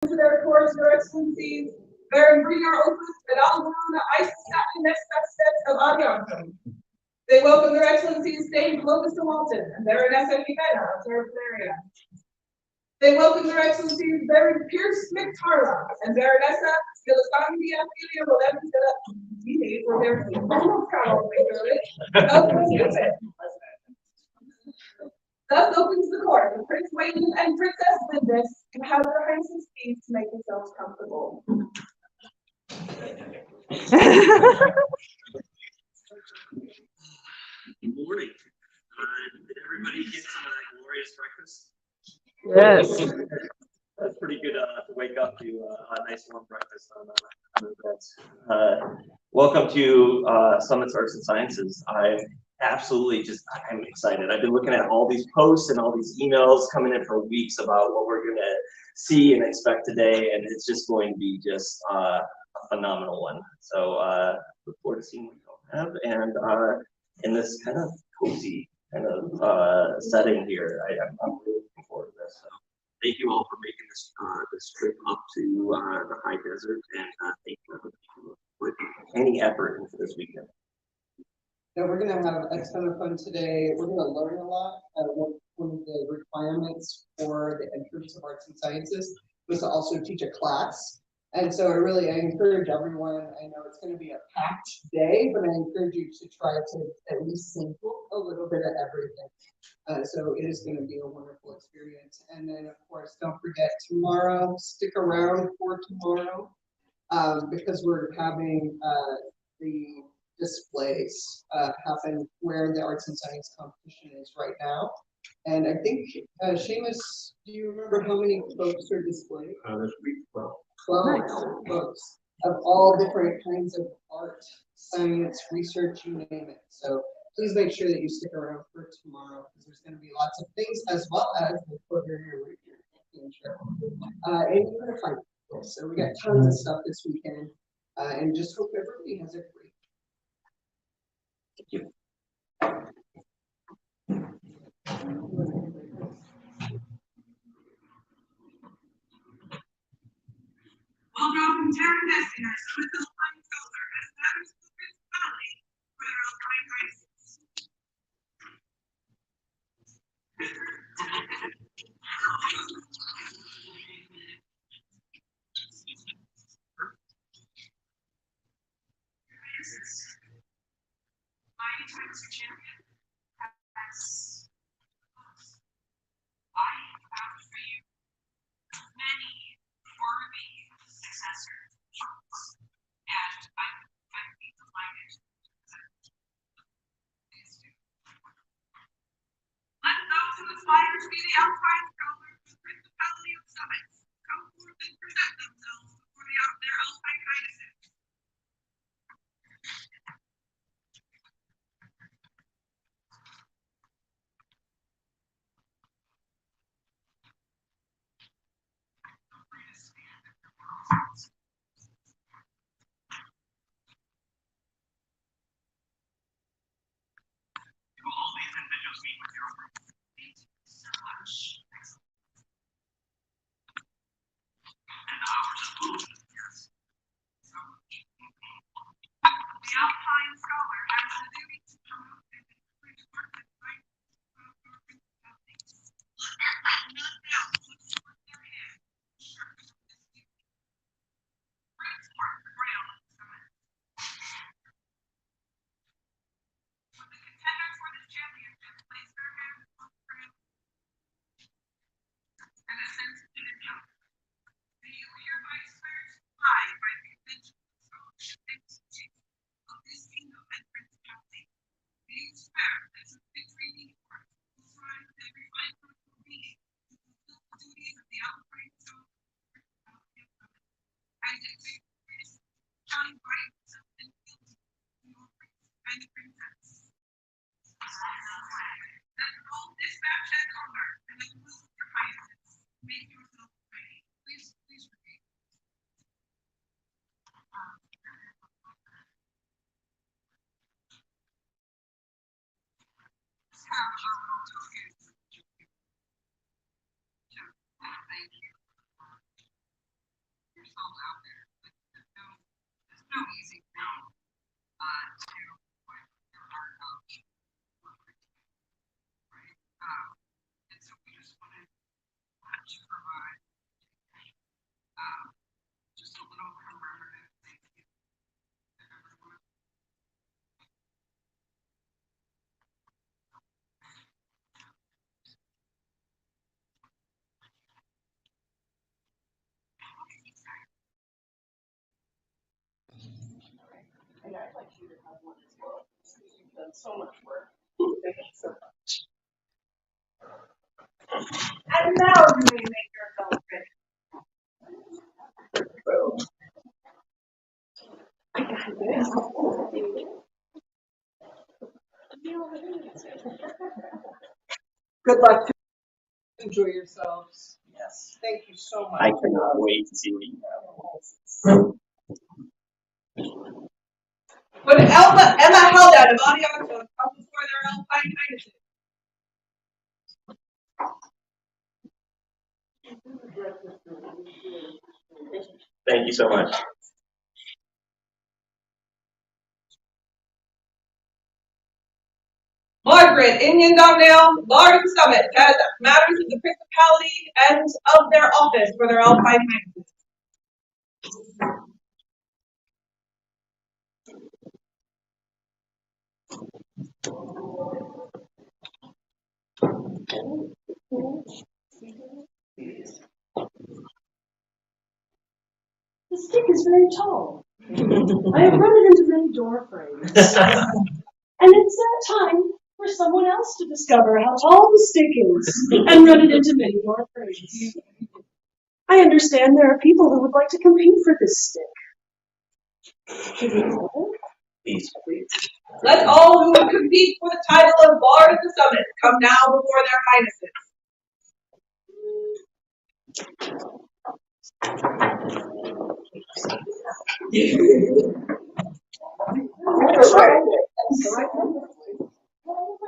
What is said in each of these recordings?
To their course, Your Excellencies, Baron Greenar Opus, Vedalbruna, Eisenstadt, Steps of Adiantum. They welcome Their Excellencies Dame Clovis de Walton and Baronessa Figena of Shire of Corvaria. They welcome Their Excellencies Baron Pierce McTarlock and Baronessa Stilasandia Filia Rolevin for their Thus opens the court with Prince Wayland and Princess Lindis, who have their Highnesses please to make themselves comfortable. Good morning. Did everybody get some of that glorious breakfast? Yes. That's pretty good to wake up to a nice warm breakfast on the beds. Welcome to Summits Arts and Sciences. I'm excited. I've been looking at all these posts and all these emails coming in for weeks about what we're going to see and expect today, and it's just going to be just a phenomenal one. So look forward to seeing what you all have, and in this kind of cozy kind of setting here, I'm really looking forward to this. So thank you all for making this trip up to the high desert, and thank you for putting any effort into this weekend. So we're going to have a ton of fun today. We're going to learn a lot. One of the requirements for the entrance of arts and sciences was to also teach a class. And so I encourage everyone, I know it's going to be a packed day, but I encourage you to try to at least sample a little bit of everything. So it is going to be a wonderful experience. And then of course, don't forget tomorrow, stick around for tomorrow because we're having the displays happen where the arts and science competition is right now. And I think, Seamus, do you remember how many folks are displayed? This week, 12 books of all different kinds of art, science, research, you name it. So please make sure that you stick around for tomorrow because there's going to be lots of things as well as the Corvaria right here. And you're going to find it. So we got tons of stuff this weekend and just hope everybody has a great. Thank you. Welcome to our destiners with Alpine Scholar as matters of the principality for their Alpine Highnesses. My Times Champion has I have for you many worthy successors, and I'd be delighted let those who aspire to be the Alpine Scholar of the Principality of Summits come forth and present themselves before their Alpine Highnesses. Do all these individuals meet with your group? Thank you so much. And hours of food, yes. The Alpine Scholar has the duty to promote and encourage work and right of your principalities. Let none now put forth their hand shirk this duty. yourself out there. There's no easy route to put your heart out, right? And so we just wanted to provide just a little commemorative thank you to everyone. And I'd like you to have one as well, because you've done so much work. Thank you so much. And now you may make yourself ready. Good luck. Enjoy yourselves. Yes. Thank you so much. I cannot wait to see what you have. Would Emma Haldad of Adiato come before their Alpine Highness? Thank you so much. Margaret Inyan Domhnall, Lord of the Summit, has matters of the principality and of their office for their Alpine Highnesses. The stick is very tall. I have run it into many door frames. And it's that time for someone else to discover how tall the stick is and run it into many door frames. I understand there are people who would like to compete for this stick. Should we tell them? Please. Let all who would compete for the title of Lord of the Summit come now before their Highnesses.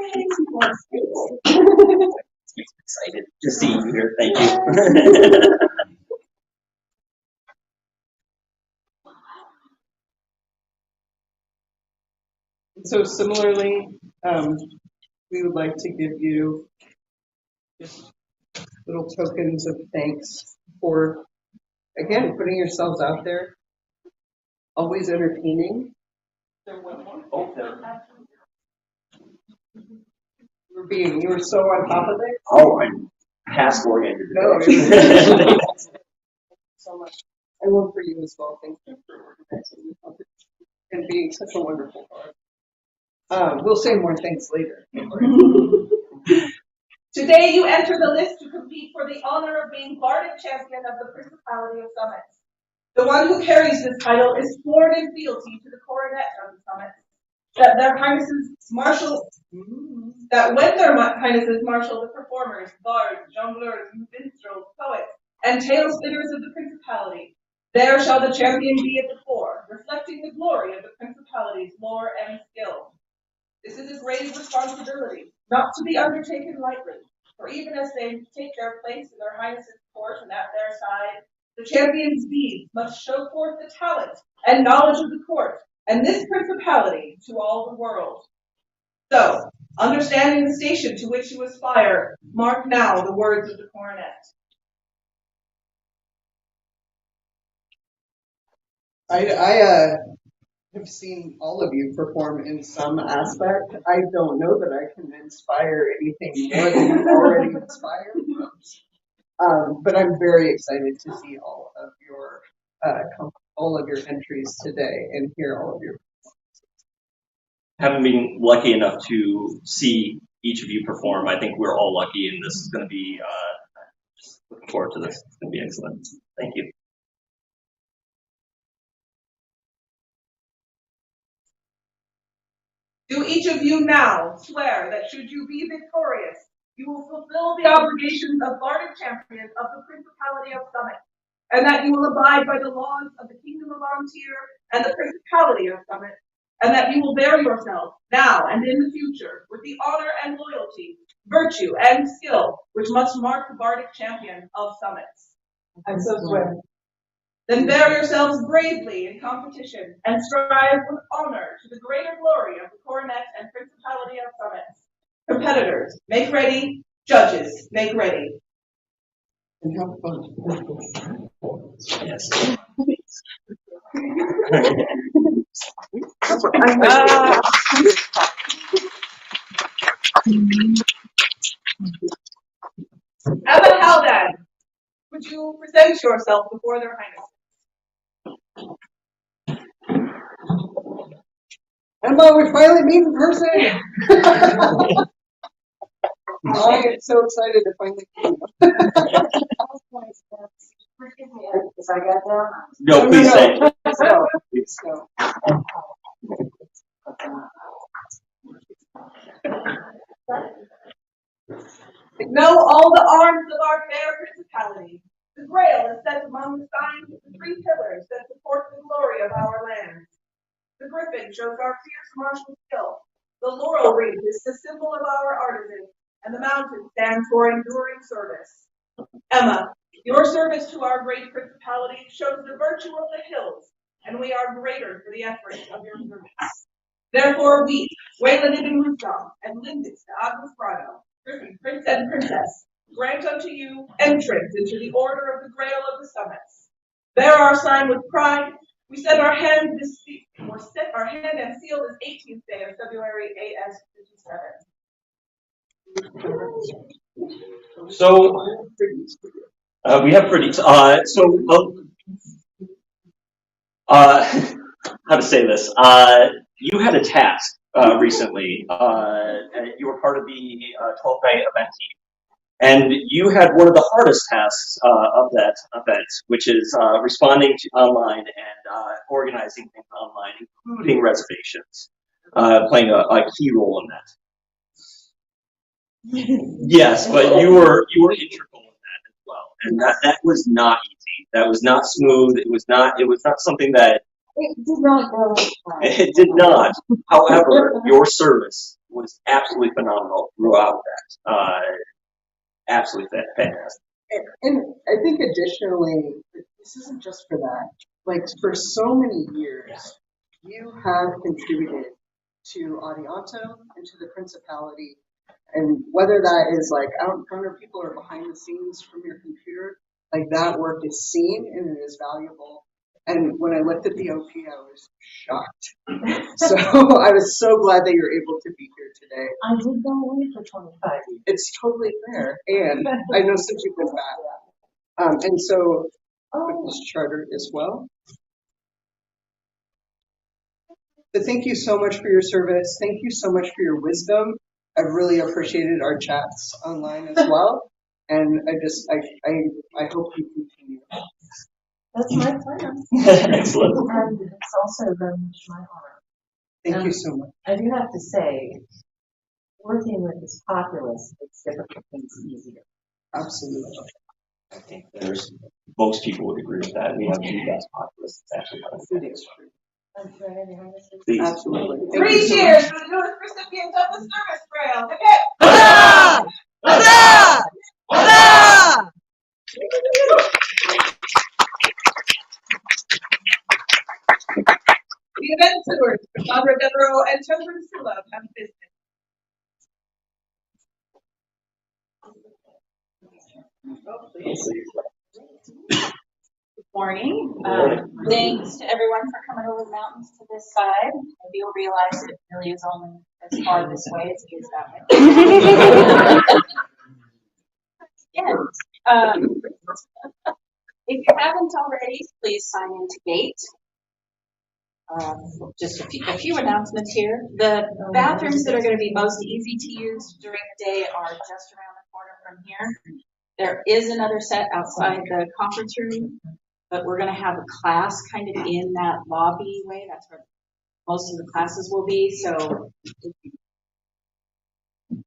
Makes me excited to see you here. Thank you. So similarly, we would like to give you just little tokens of thanks for, again, putting yourselves out there, always entertaining. You were so on top of it. Oh, I'm past oriented. No, so much. I love for you as well. Thank you for organizing the competition and being such a wonderful part. We'll say more thanks later. Today you enter the list to compete for the honor of being Bardic Champion of the Principality of Summits. The one who carries this title is sworn in fealty to the coronet of the Summits. That their Highnesses marshal, that when their Highnesses marshal the performers, bards, jongleurs, minstrels, poets, and tale spinners of the Principality, there shall the champion be at the fore, reflecting the glory of the Principality's lore and skill. This is a grave responsibility, not to be undertaken lightly, for even as they take their place in their Highnesses' court and at their side, the champion's deeds must show forth the talent and knowledge of the court, and this principality to all the world. So, understanding the station to which you aspire, mark now the words of the coronet. I have seen all of you perform in some aspect. I don't know that I can inspire anything more than you already inspired. But I'm very excited to see all of your entries today and hear all of your. Having been lucky enough to see each of you perform, I think we're all lucky, and this is going to be. Just looking forward to this. It's going to be excellent. Thank you. Do each of you now swear that should you be victorious, you will fulfill the obligations of Bardic Champion of the Principality of Summit, and that you will abide by the laws of the Kingdom of Ontir and the Principality of Summit, and that you will bear yourself now and in the future with the honor and loyalty, virtue and skill which must mark the Bardic Champion of Summits. I so swear. Then bear yourselves bravely in competition and strive with honor to the greater glory of the coronet and principality of Summits. Competitors, make ready. Judges, make ready. And have fun. Yes. Emma Haldane, would you present yourself before their highness? Emma, we finally meet in person. I am so excited to finally meet you. Forgive me if I got down. No, please say. Let's go. Let's go. Know all the arms of our fair principality. The Grail is set among the signs of the 3 pillars that support the glory of our land. The griffin shows our fierce martial skill. The laurel wreath is the symbol of our artisan, and the mountain stands for enduring service. Emma, your service to our great principality shows the virtue of the hills, and we are greater for the efforts of your service. Therefore we, Wayland and Rudolph, and Lindis de Agus Grado, Griffin, Prince and Princess, grant unto you entrance into the order of the Grail of the Summits. Bear our sign with pride. We set our hand and seal this 18th day of February AS 57. So we have pretty. How to say this? You had a task recently. You were part of the 12th night event team, and you had one of the hardest tasks of that event, which is responding to online and organizing things online, including reservations, playing a key role in that. Yes, but you were integral in that as well, and that was not easy. That was not smooth. It was not something that. It did not go. It did not. However, your service was absolutely phenomenal throughout that. Absolutely fantastic. And I think additionally, this isn't just for that. Like for so many years, you have contributed to Adianto and to the Principality. And whether that is like out in front of people or behind the scenes from your computer, like that work is seen and it is valuable. And when I looked at the OP, I was shocked. So I was so glad that you're able to be here today. I did go away for 25 years. It's totally fair. And I know since you've been back. And so with this charter as well. But thank you so much for your service. Thank you so much for your wisdom. I've really appreciated our chats online as well. And I hope you continue. That's my plan. Excellent. And it's also very much my honor. Thank you so much. I do have to say, working with this populace makes difficult things easier. Absolutely. I think most people would agree with that. We have the best populace. It's actually kind of It is true. I'm very behind the scenes. Please. Absolutely. Thank 3 you so cheers much. for the newest recipient of the service Grail. Okay. The event stewards, Sandra Devereaux and Children Sula, have business. Good morning. Thanks to everyone for coming over the mountains to this side. Maybe you'll realize it really is only as far this way as it is that way. And, if you haven't already, please sign into Gate. Just a few announcements here. The bathrooms that are going to be most easy to use during the day are just around the corner from here. There is another set outside the conference room, but we're going to have a class kind of in that lobby way. That's where most of the classes will be. So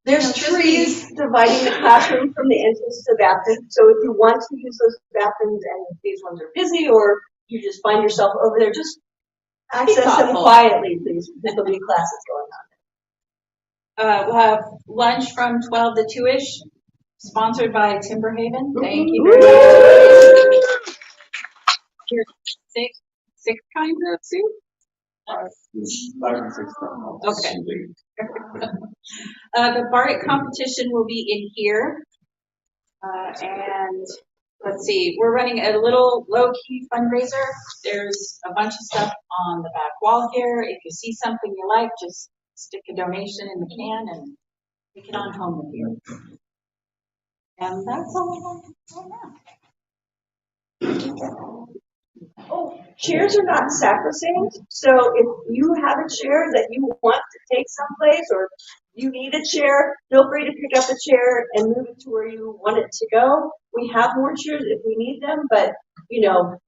there's trees dividing the classroom from the entrance to the bathroom. So if you want to use those bathrooms and these ones are busy, or you just find yourself over there, just access them quietly, please, because there'll be classes going on. We'll have lunch from 12 to 2-ish, sponsored by Timberhaven. Thank you very much. Here's six kinds of soup. Okay. The Bardic competition will be in here. And let's see, we're running a little low-key fundraiser. There's a bunch of stuff on the back wall here. If you see something you like, just stick a donation in the can and take it on home with you. And that's all I have right now. Oh, chairs are not sacrosanct, so if you have a chair that you want to take someplace or you need a chair, feel free to pick up a chair and move it to where you want it to go. We have more chairs if we need them, but you know,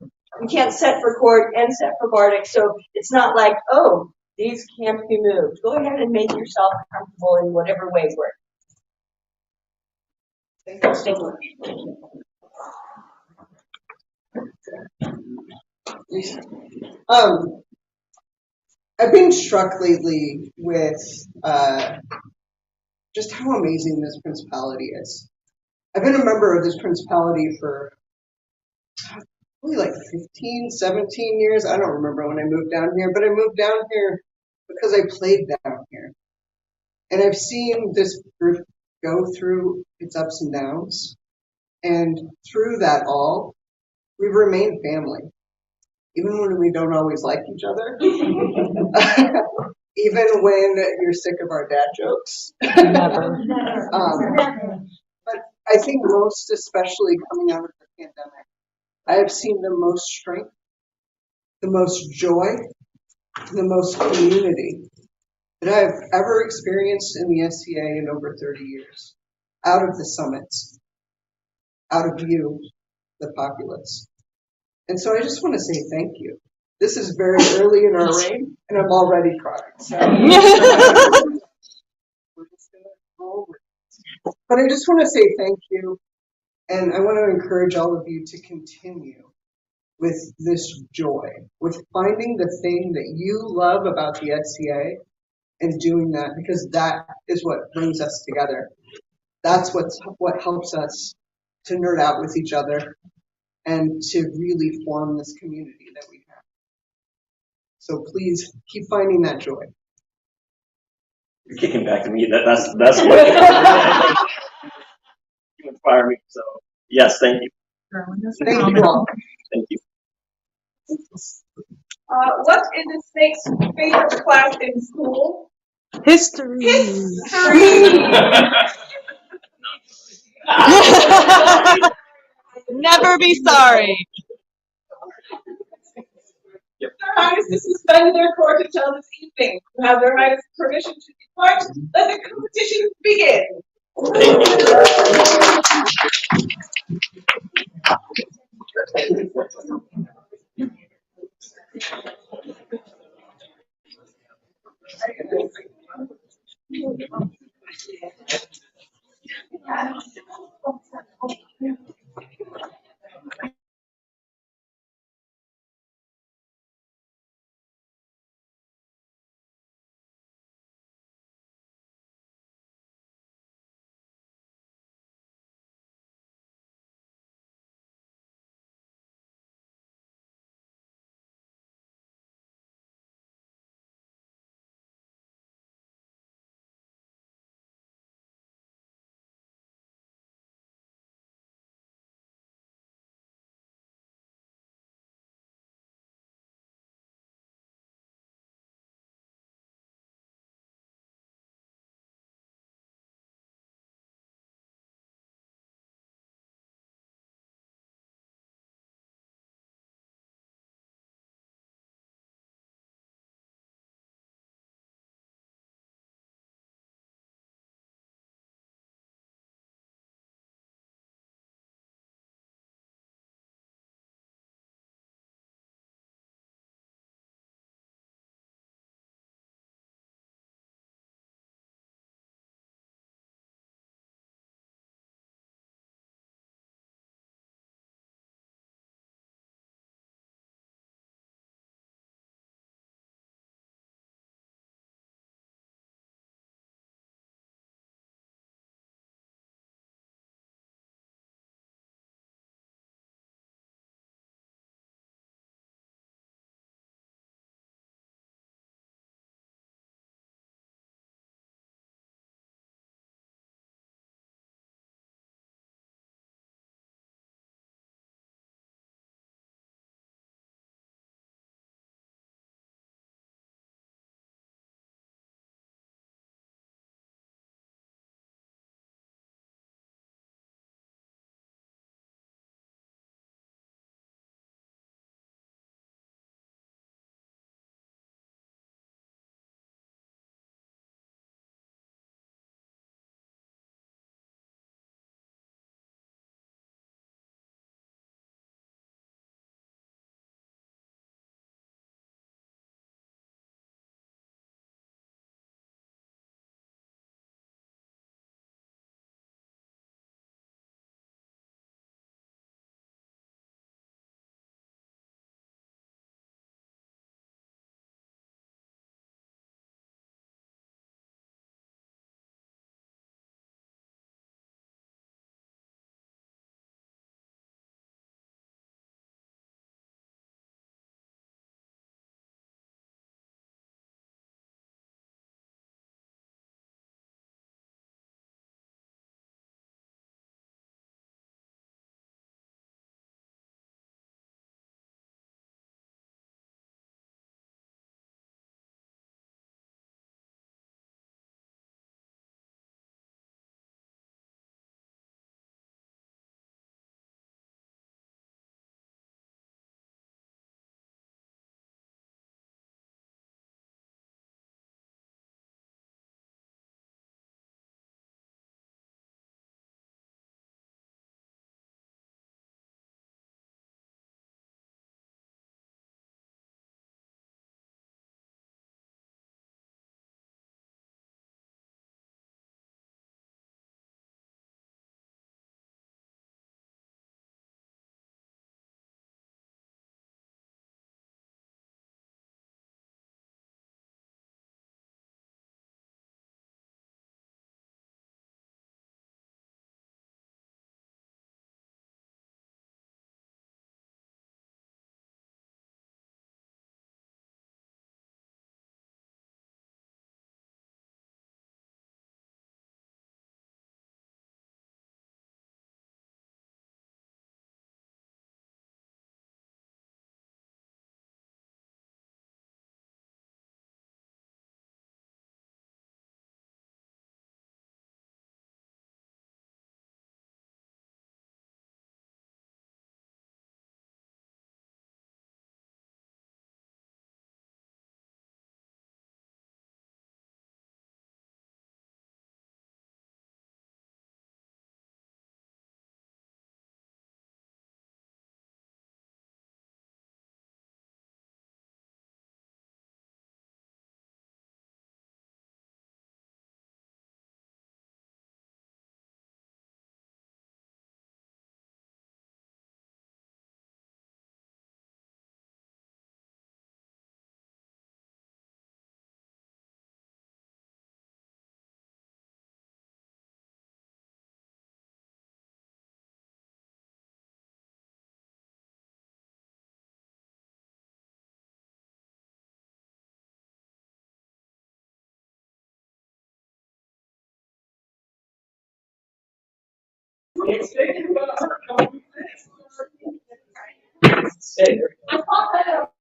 we can't set for court and set for Bardic, so it's not like, oh, these can't be moved. Go ahead and make yourself comfortable in whatever way works. Thank you so much. I've been struck lately with just how amazing this principality is. I've been a member of this principality for probably like 15, 17 years. I don't remember when I moved down here, but I moved down here because I played down here. And I've seen this group go through its ups and downs. And through that all, we've remained family. Even when we don't always like each other. Even when you're sick of our dad jokes. Never. But I think most especially coming out of the pandemic, I have seen the most strength, the most joy, the most community that I've ever experienced in the SCA in over 30 years. Out of the summits, out of you, the populace. And so I just want to say thank you. This is very early in our reign, and I'm already crying. So we're just going to roll with it. But I just want to say thank you, and I want to encourage all of you to continue with this joy, with finding the thing that you love about the SCA and doing that, because that is what brings us together. That's what helps us to nerd out with each other and to really form this community that we have. So please keep finding that joy. You're kicking back at me. That's what you inspire me. So yes, thank you. Thank you all. Thank you. What is the snake's favorite class in school? History. Never be sorry. Their Highness is suspended their court until this evening. You have their Highness' permission to depart. Let the competition begin. It's taken about a couple minutes. I thought that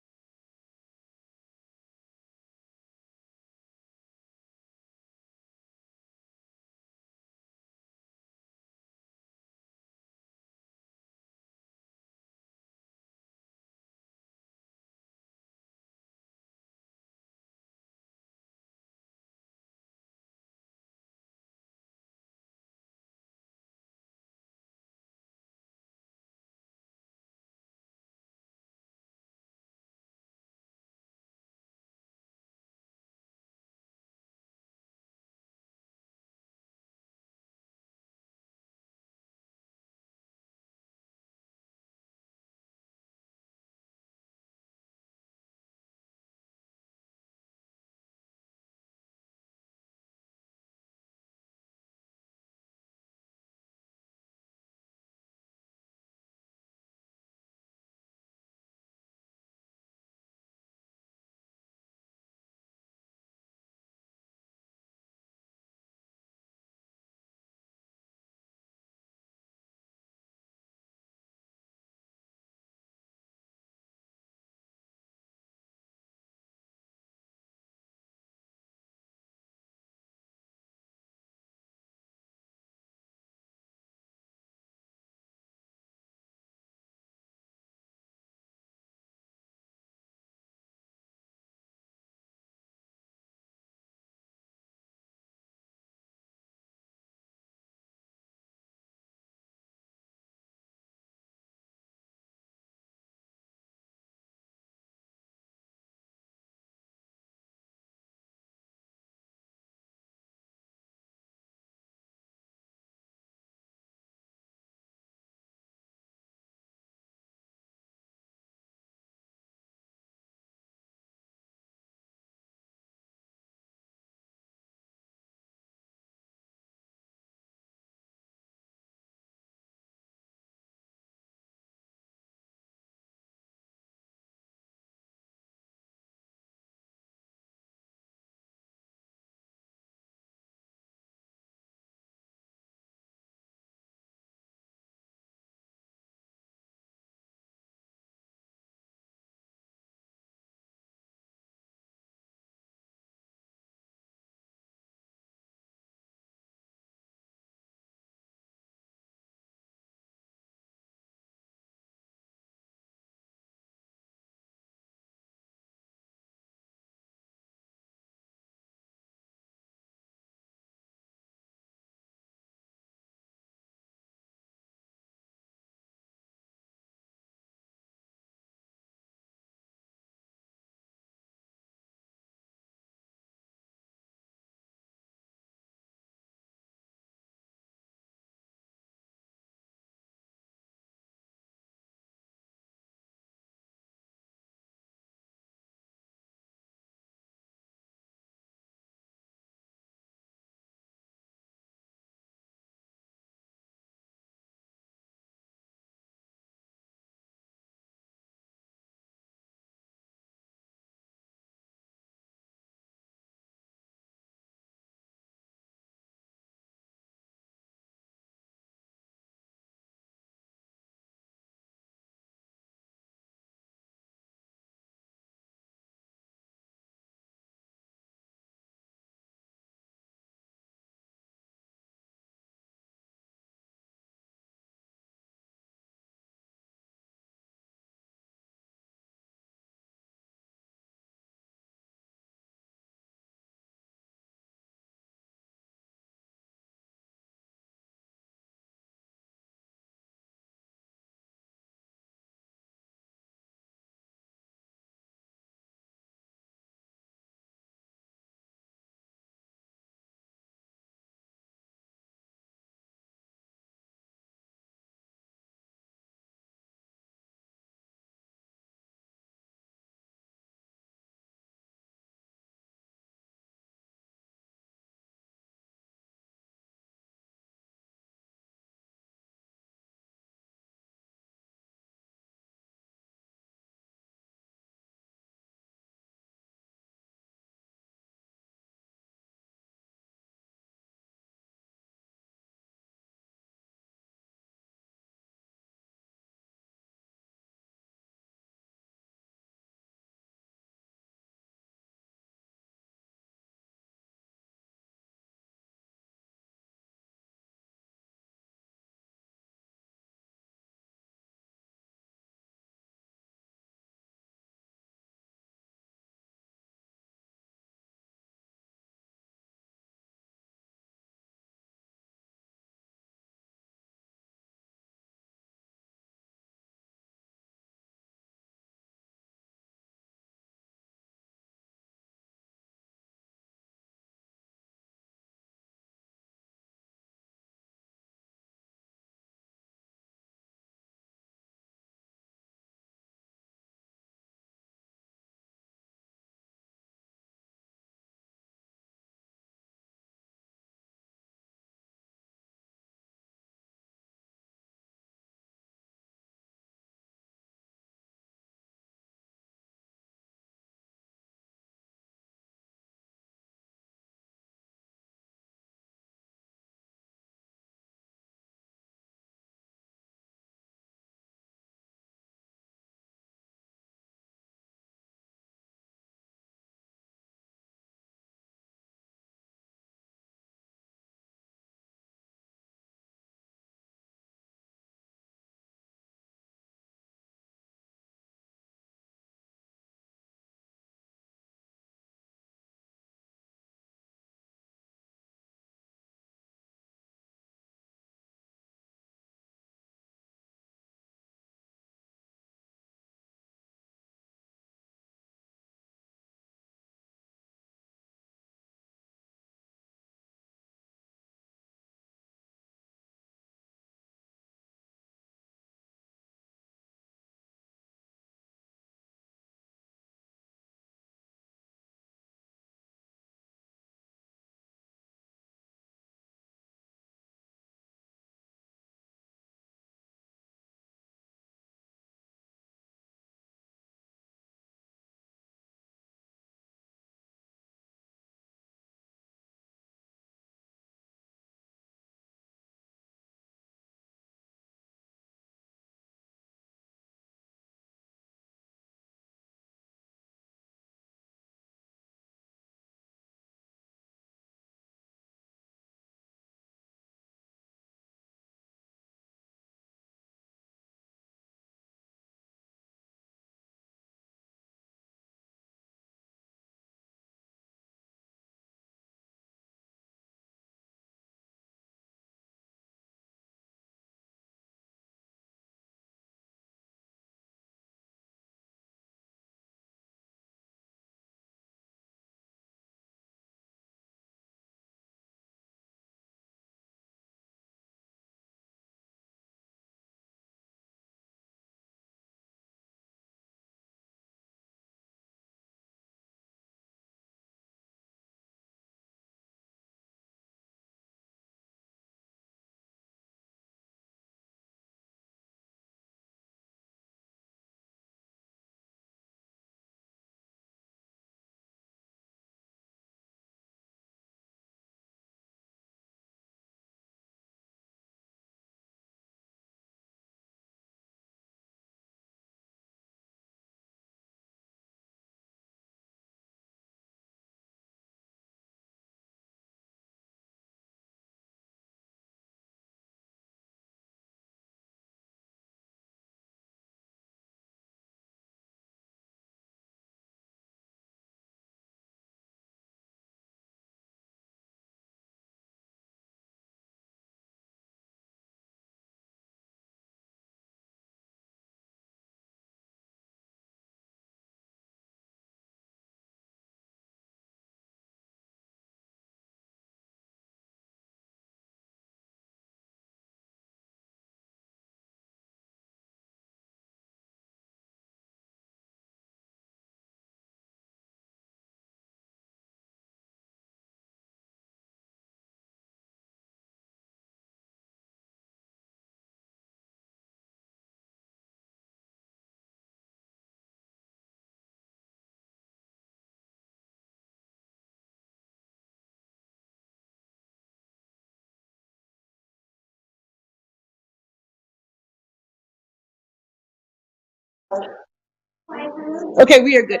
Okay, we are good.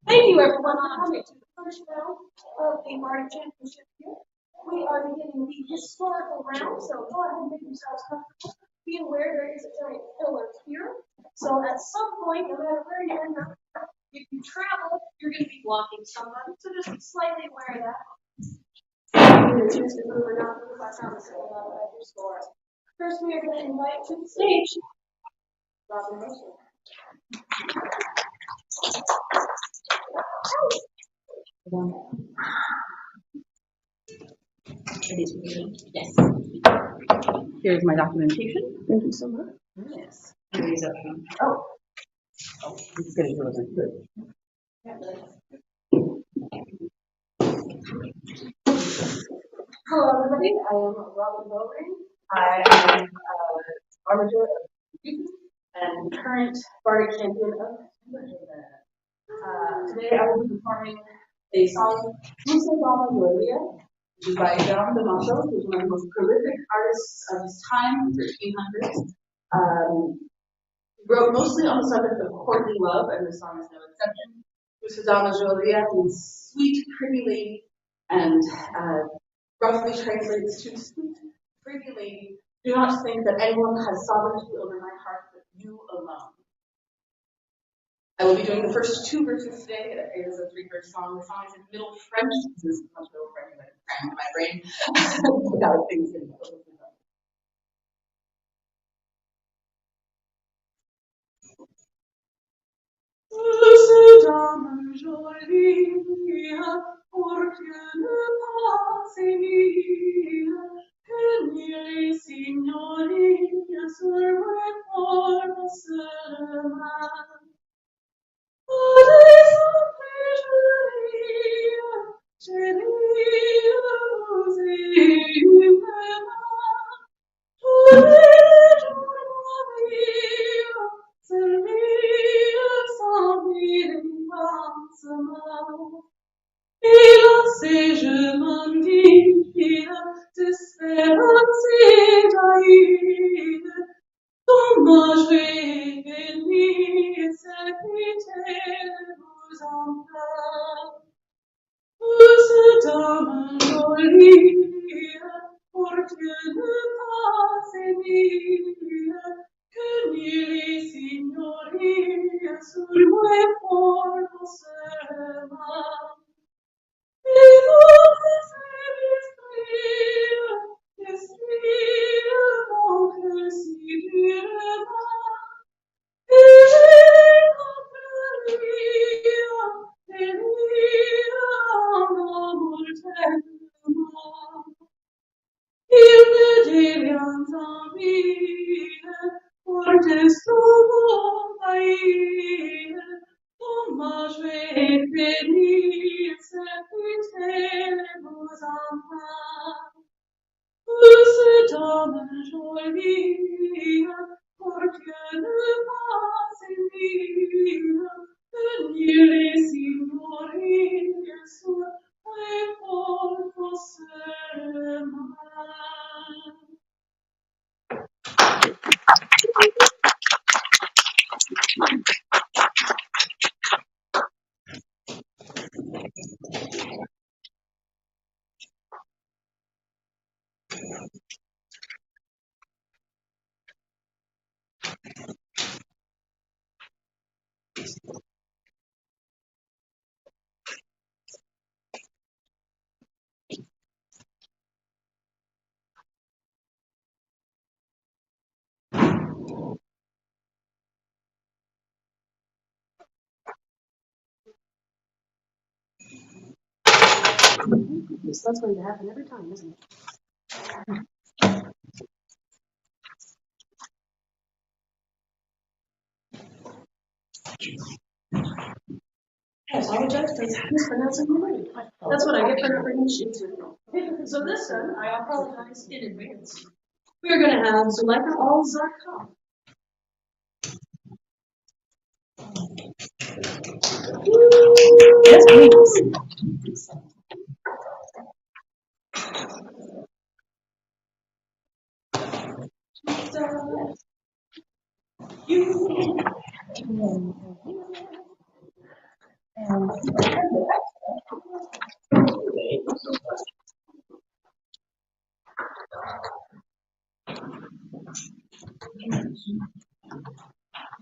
Thank you everyone for coming to the first round of the Bardic Championship here. We are beginning the historical round, so go ahead and make yourselves comfortable. Be aware there is a giant pillar here. So at some point, no matter where you end up, if you travel, you're going to be blocking somebody. So just be slightly aware of that. You can choose to move or not move. I promise you will not let your score. First, we are going to invite to the stage Robin Mercer. Yes. Here's my documentation. Thank you so much. Yes. Oh. Oh, it's getting frozen. Good. Hello, everybody. I am Robin Bowring. I am armature of Houston and current Bardic champion of today I will be performing a song, Musa Dama Gloria, which is by John D'Amato, who's one of the most prolific artists of his time, 1300s. He wrote mostly on the subject of courtly love, and this song is no exception. Musa Dama Gloria means sweet, pretty lady, and roughly translates to sweet, pretty lady. Do not think that anyone has sovereignty over my heart but you alone. I will be doing the first two verses today. It is a three-verse song. The song is in Middle French. This is much Middle French that it's crammed in my brain without things getting totally done. Ce dame jolie, pour que ne pas mia, que mille signori sur me porta seulement. Et je m'en dis, d'espérance d'aïe, comment je vais venir s'épiter vous en plein. Vous dame jolie, pour que ne pas aimer, que mille signories sur mes formes seulement. Et vous l'esprit, mon cœur si durement, et j'ai compris, en amour tellement. Il ne dit rien en ville, pour te sauver, comment je vais bénir cette vous enfants. Vous dame jolie, pour que ne pas aimer, venir les signories sur les portes seulement. That's going to happen every time, isn't it? I apologize for mispronouncing your name. That's what I get for referring to. So this time, I apologize in advance. We are going to have Zuleika Al-Zarqa. Yes, please.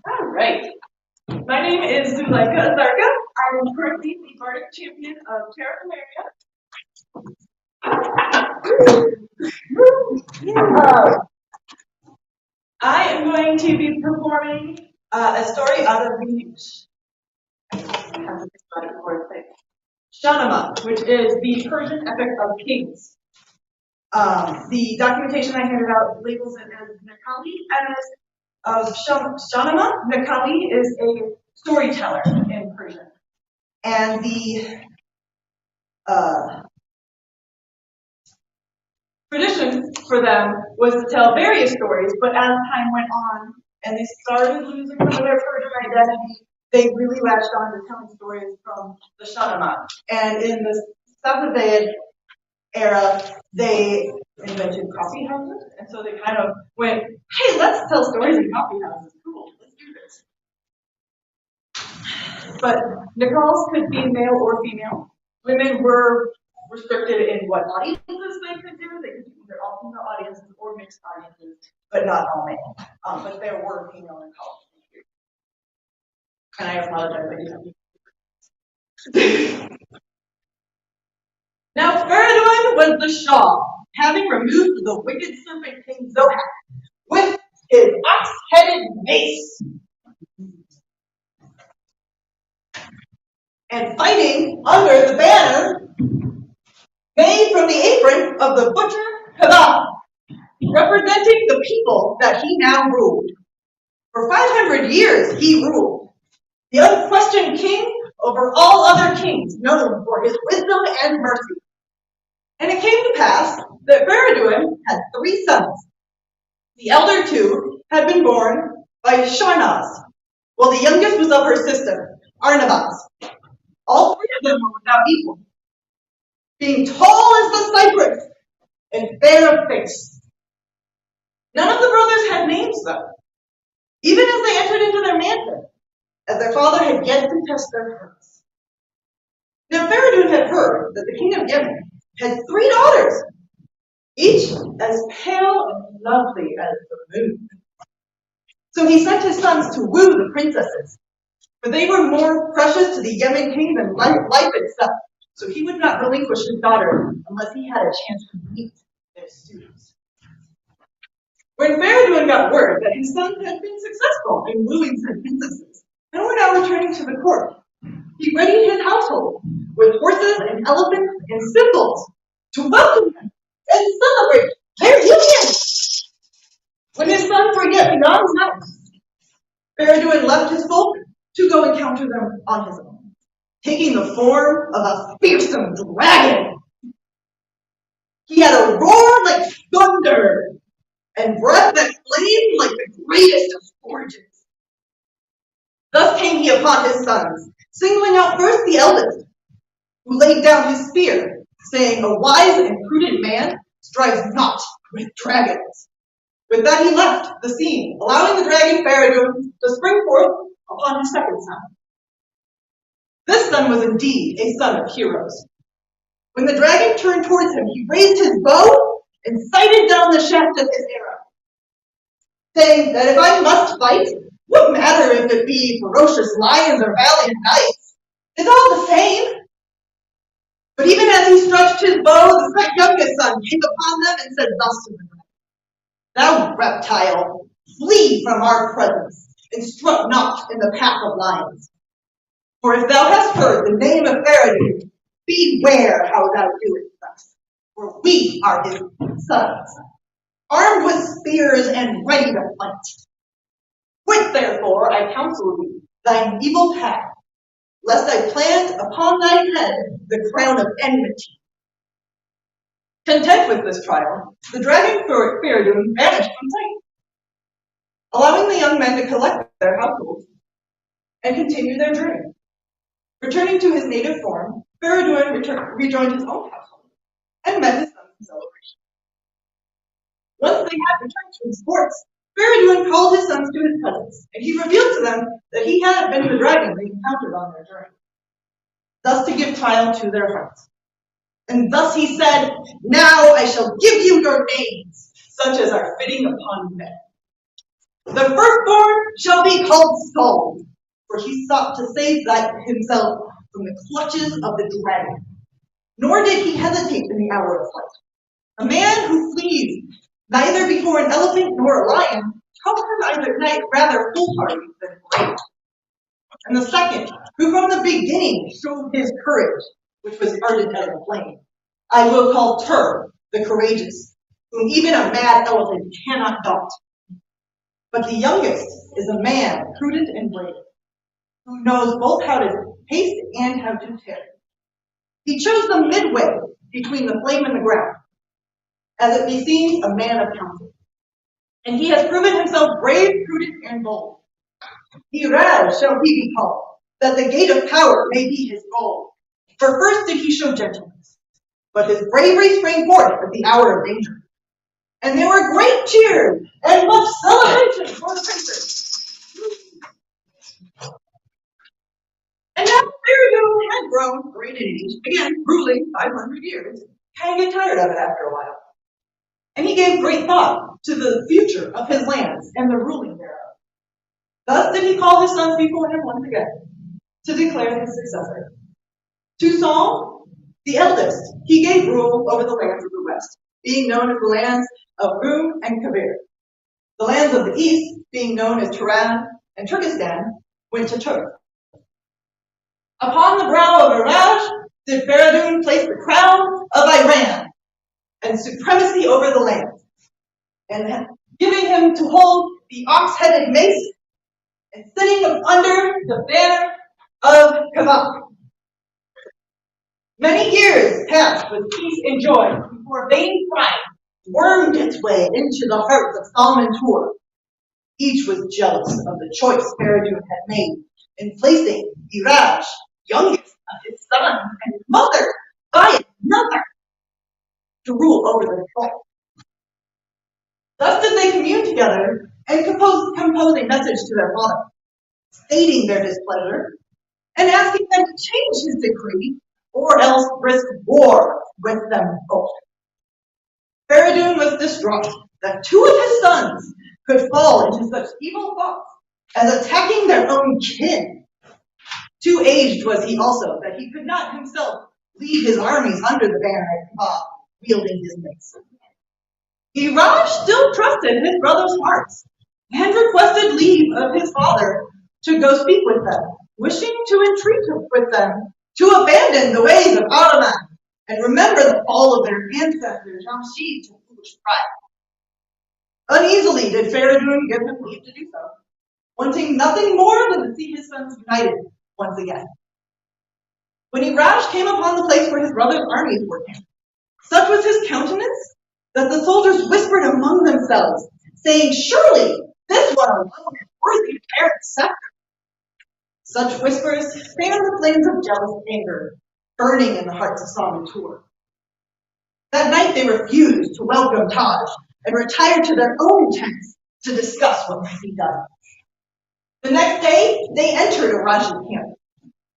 All right. My name is Zuleika Azarka. I am currently the Bardic Champion of Shire of Corvaria. I am going to be performing a story out of the Shahnameh, which is the Persian epic of kings. The documentation I handed out labels it as Nakali, as Shahnameh. Nakali is a storyteller in Persian. And the tradition for them was to tell various stories, but as time went on and they started losing some of their Persian identity, they really latched on to telling stories from the Shahnameh. And in the Safavid era, they invented coffee houses, and so they kind of went, hey, let's tell stories in coffee houses. Cool, let's do this. But Nicalls could be male or female. Women were restricted in what audiences they could do. They could do either all female audiences or mixed audiences, but not all male. But there were female Nicalls. And I apologize, I do have Now, Faradun was the Shah, having removed the wicked serpent king Zohar with his ox-headed mace. And fighting under the banner made from the apron of the butcher Kabah, representing the people that he now ruled. For 500 years he ruled, the unquestioned king over all other kings, known for his wisdom and mercy. And it came to pass that Faradun had 3 sons. The elder 2 had been born by Sharnaz, while the youngest was of her sister, Arnavaz. All 3 of them were without equal, being tall as the cypress and fair of face. None of the brothers had names, though, even as they entered into their manhood, as their father had yet to test their hearts. Now Faradun had heard that the king of Yemen had 3 daughters, each as pale and lovely as the moon. So he sent his sons to woo the princesses, for they were more precious to the Yemen king than life itself. So he would not relinquish his daughter unless he had a chance to meet their suitors. When Faradun got word that his sons had been successful in wooing said princesses and were now returning to the court, he readied his household with horses and elephants and cymbals to welcome them and celebrate their union. When his sons were yet beyond the mountains, Faradun left his folk to go encounter them on his own, taking the form of a fearsome dragon. He had a roar like thunder and breath that flamed like the greatest of scourges. Thus came he upon his sons, singling out first the eldest, who laid down his spear, saying, "A wise and prudent man strives not with dragons." With that he left the scene, allowing the dragon Faradun to spring forth upon his second son. This son was indeed a son of heroes. When the dragon turned towards him, he raised his bow and sighted down the shaft of his arrow, saying that if I must fight, what matter if it be ferocious lions or valiant knights? It's all the same. But even as he stretched his bow, the youngest son came upon them and said thus to the dragon, "Thou reptile, flee from our presence, and strut not in the path of lions. For if thou hast heard the name of Faradun, beware how thou doest thus. For we are his sons, armed with spears and ready to fight. Quit therefore, I counsel thee, thine evil path, lest I plant upon thy head the crown of enmity." Content with this trial, the dragon Faradun vanished from sight, allowing the young men to collect their households and continue their journey. Returning to his native form, Faradun rejoined his own household and met his sons in celebration. Once they had returned to his sports, Feridun called his sons to his presence, and he revealed to them that he had been the dragon they encountered on their journey, thus to give trial to their hearts. And thus he said, "Now I shall give you your names, such as are fitting upon men. The firstborn shall be called Saul, for he sought to save himself from the clutches of the dragon. Nor did he hesitate in the hour of flight. A man who flees neither before an elephant nor a lion, rather foolhardy than brave. And the second, who from the beginning showed his courage, which was ardent as a flame, I will call Tur, the courageous, whom even a mad elephant cannot daunt. But the youngest is a man prudent and brave, who knows both how to haste and how to tarry. He chose the midway between the flame and the ground, as it beseems a man of counsel. And he has proven himself brave, prudent, and bold. Iraj shall he be called, that the gate of power may be his goal. For first did he show gentleness, but his bravery sprang forth at the hour of danger. And there were great cheers and much celebration for the princess. And now Feridun had grown great in age, again ruling 500 years, kind of get tired of it after a while. And he gave great thought to the future of his lands and the ruling thereof. Thus did he call his sons before him once again, to declare his successor. To Saul, the eldest, he gave rule over the lands of the west, being known as the lands of Rum and Kavir. The lands of the east, being known as Turan and Turkestan, went to Turk. Upon the brow of Iraj did Feridun place the crown of Iran and supremacy over the land, and giving him to hold the ox-headed mace and sitting under the banner of Kavak. Many years passed with peace and joy before vain pride wormed its way into the hearts of Salman Tur. Each was jealous of the choice Feridun had made in placing Iraj, youngest of his sons and mother by another, to rule over the throne. Thus did they commune together and compose a message to their father, stating their displeasure and asking them to change his decree or else risk war with them both. Feridun was distraught that two of his sons could fall into such evil thoughts as attacking their own kin. Too aged was he also that he could not himself lead his armies under the banner of Kavak, wielding his mace. Iraj still trusted his brother's hearts and requested leave of his father to go speak with them, wishing to entreat with them to abandon the ways of Ahriman and remember the fall of their ancestor Jamshid to foolish pride. Uneasily did Feridun give him leave to do so, wanting nothing more than to see his sons united once again. When Iraj came upon the place where his brother's armies were camped, such was his countenance that the soldiers whispered among themselves, saying, "Surely this one alone is worthy to bear the scepter." Such whispers fanned the flames of jealous anger, burning in the hearts of Salman Tur. That night they refused to welcome Taj and retired to their own tents to discuss what might be done. The next day they entered Iraj's camp,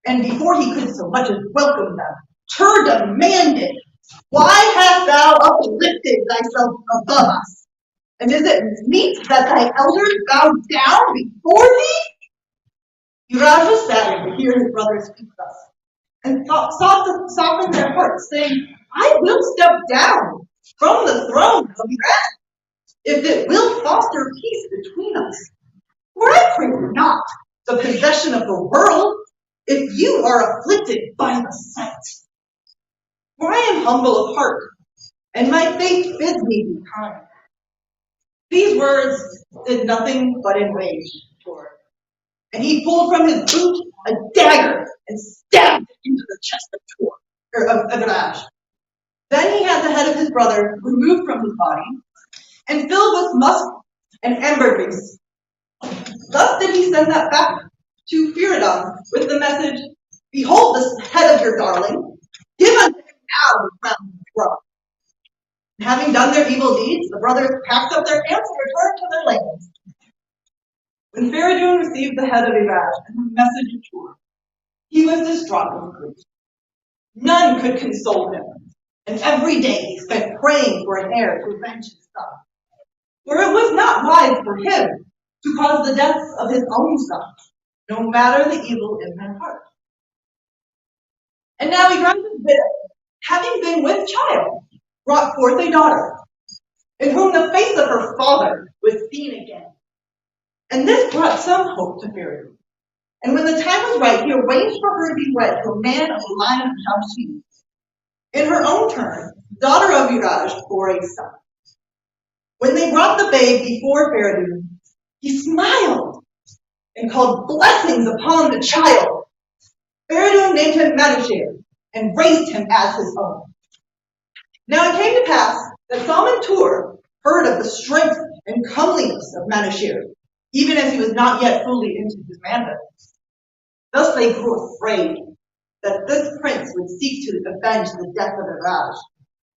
and before he could so much as welcome them, Tur demanded, "Why hast thou uplifted thyself above us? And is it meet that thy elders bow down before thee?" Iraj was saddened to hear his brothers speak thus, and sought to soften their hearts, saying, "I will step down from the throne of Iran, if it will foster peace between us. For I crave not the possession of the world, if you are afflicted by the sight. For I am humble of heart, and my faith bids me be kind." These words did nothing but enrage Tur, and he pulled from his boot a dagger and stabbed it into the chest of Iraj. Then he had the head of his brother removed from his body and filled with musk and ambergris. Thus did he send that back to Feridun with the message, "Behold the head of your darling, give unto him now the crown of the throne." Having done their evil deeds, the brothers packed up their camps and returned to their lands. When Faradun received the head of Iraj and the message of Tur, he was distraught with grief. None could console him, and every day he spent praying for an heir to avenge his son. For it was not wise for him to cause the deaths of his own son, no matter the evil in their heart. And now Iran's widow, having been with child, brought forth a daughter, in whom the face of her father was seen again. And this brought some hope to Faradun. And when the time was right, he arranged for her to be wed to a man of the line of Jamshid. In her own turn, the daughter of Iraj bore a son. When they brought the babe before Faradun, he smiled and called blessings upon the child. Faradun named him Manashir and raised him as his own. Now it came to pass that Salman Tur heard of the strength and comeliness of Manashir, even as he was not yet fully into his manhood. Thus they grew afraid that this prince would seek to avenge the death of Iraj,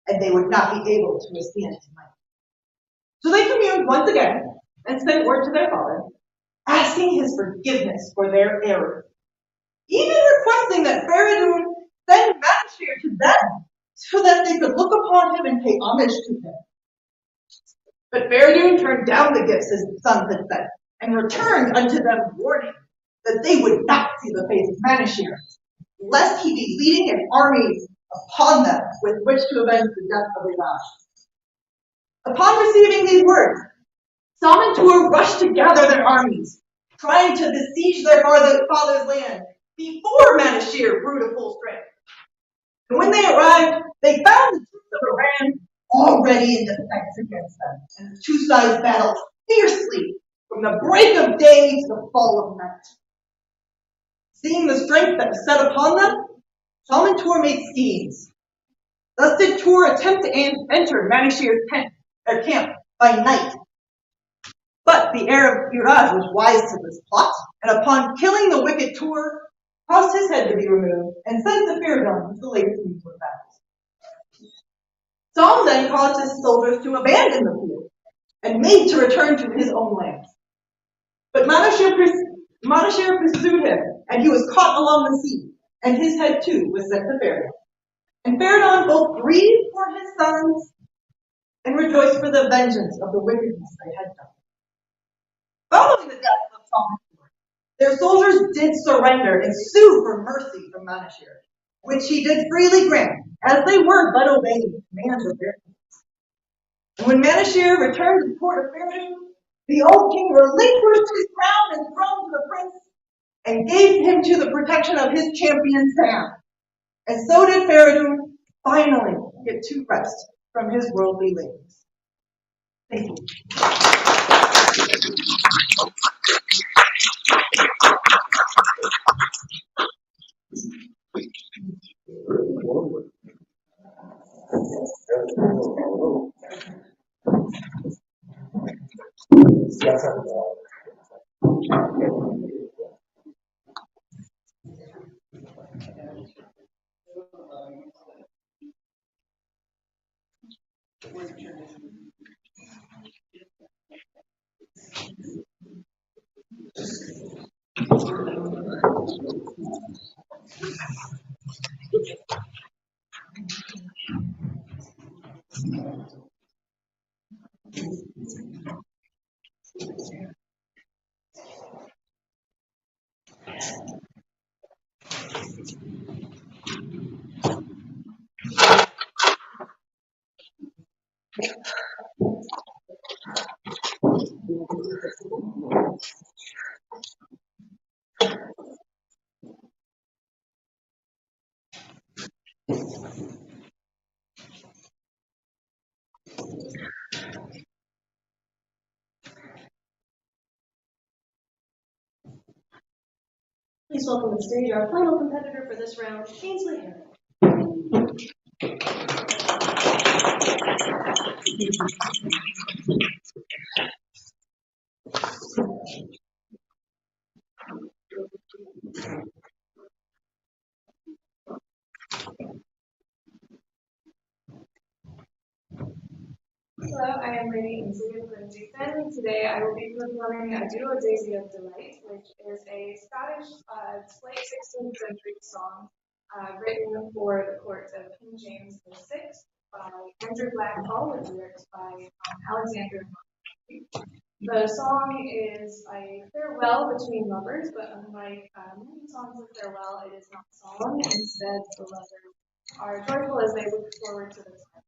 and they would not be able to withstand his might. So they communed once again and sent word to their father, asking his forgiveness for their error, even requesting that Faradun send Manashir to them so that they could look upon him and pay homage to him. But Faradun turned down the gifts his sons had sent and returned unto them warning that they would not see the face of Manashir, lest he be leading an army upon them with which to avenge the death of Iraj. Upon receiving these words, Salman Tur rushed to gather their armies, trying to besiege their father's land before Manashir grew to full strength. And when they arrived, they found the troops of Iran already in defense against them, and the two sides battled fiercely from the break of day to the fall of night. Seeing the strength that was set upon them, Salman Tur made schemes. Thus did Tur attempt to enter Manashir's camp by night. But the heir of Iraj was wise to this plot, and upon killing the wicked Tur, caused his head to be removed, and sent the Faradun with the latest news of battle. Saul then caused his soldiers to abandon the field, and made to return to his own land. But Manashir pursued him, and he was caught along the sea, and his head too was sent to Faradun. And Faradun both grieved for his sons, and rejoiced for the vengeance of the wickedness they had done. Following the death of Salman, their soldiers did surrender and sue for mercy from Manashir, which he did freely grant, as they were but obeying the commands of their king. And when Manashir returned to the port of Faradun, the old king relinquished his crown and throne to the prince, and gave him to the protection of his champion Sam. And so did Faradun finally get to rest from his worldly labors. Thank you. Please welcome to the stage our final competitor for this round, Ainsley Herring. Hello, I am Lady Ainsley from Jason. Today I will be performing a duo Daisy of Delight, which is a Scottish late 16th century song written for the court of King James VI by Andrew Blackwell with lyrics by Alexander. The song is a farewell between lovers, but unlike many songs of farewell, it is not solemn. Instead, the lovers are joyful as they look forward to the time.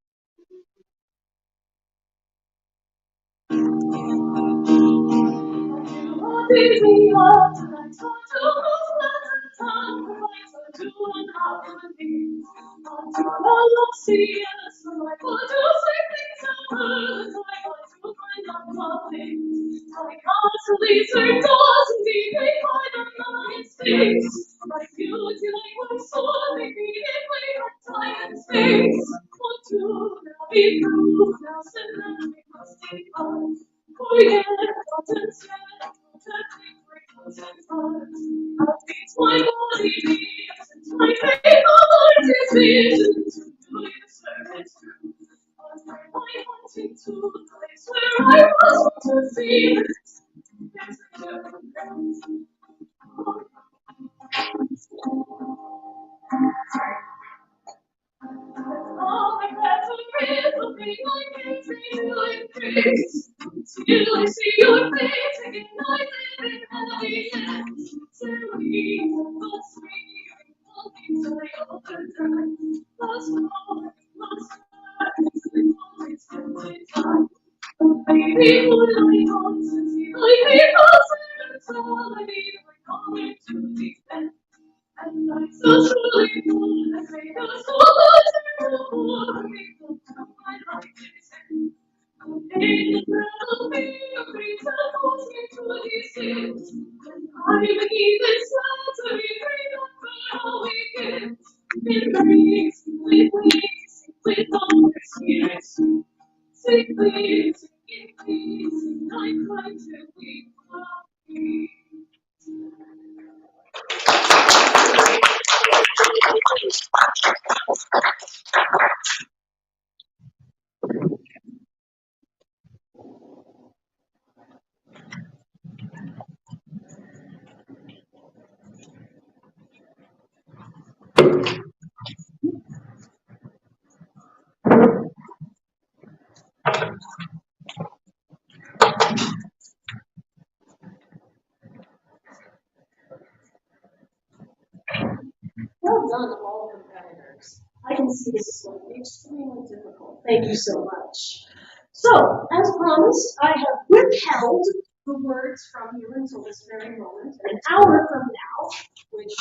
Well done, all competitors. I can see this is going to be extremely difficult. Thank you so much. So, as promised, I have withheld the words from you until this very moment. An hour from now, which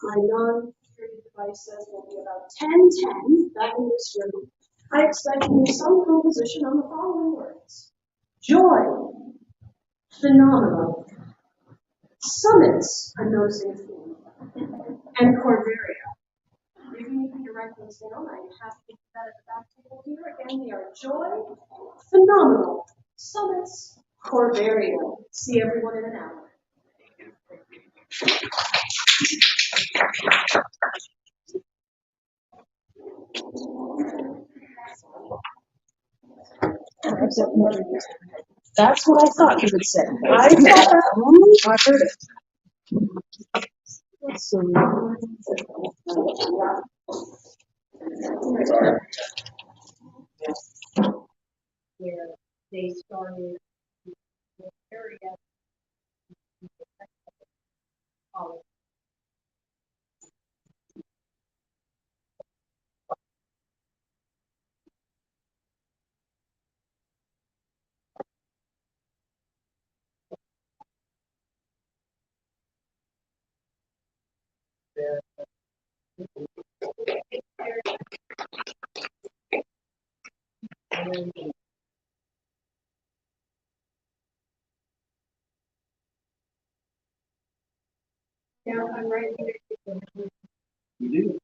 my non-security device says will be about 10:10 back in this room, I expect to use some composition on the following words. Joy, phenomenal, summits, a nosing theme, and Corvaria. Even if you write those down, I have to put that at the back table here. Again, they are joy, phenomenal, summits, Corvaria. See everyone in an hour. That's what I thought you would say. I thought that one. I heard it. Let's see. Where they started the area college. Now I'm right here. You do.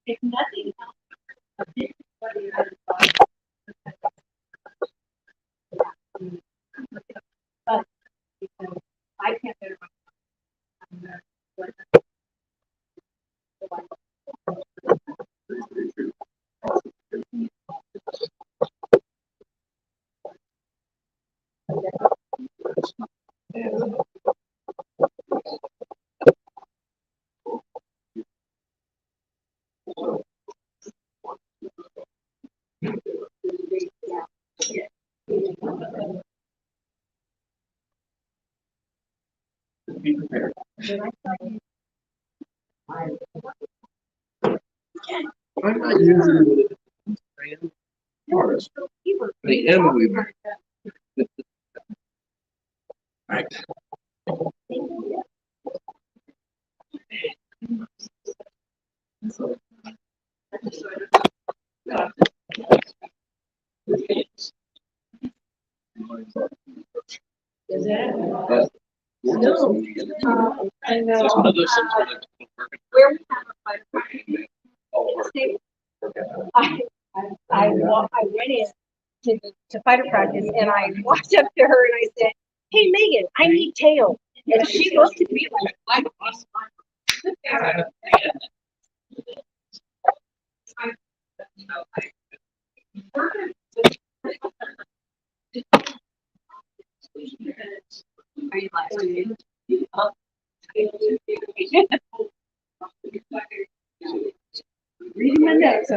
If nothing else I'm not usually forest. I am with. Right. Is it? No. I know. It's one of those things Where we have a fighter I went in to fighter practice and I walked up to her and I said, "Hey Megan, I need tail." And she looked at me like, "I'm awesome." Are you laughing? Reading my notes.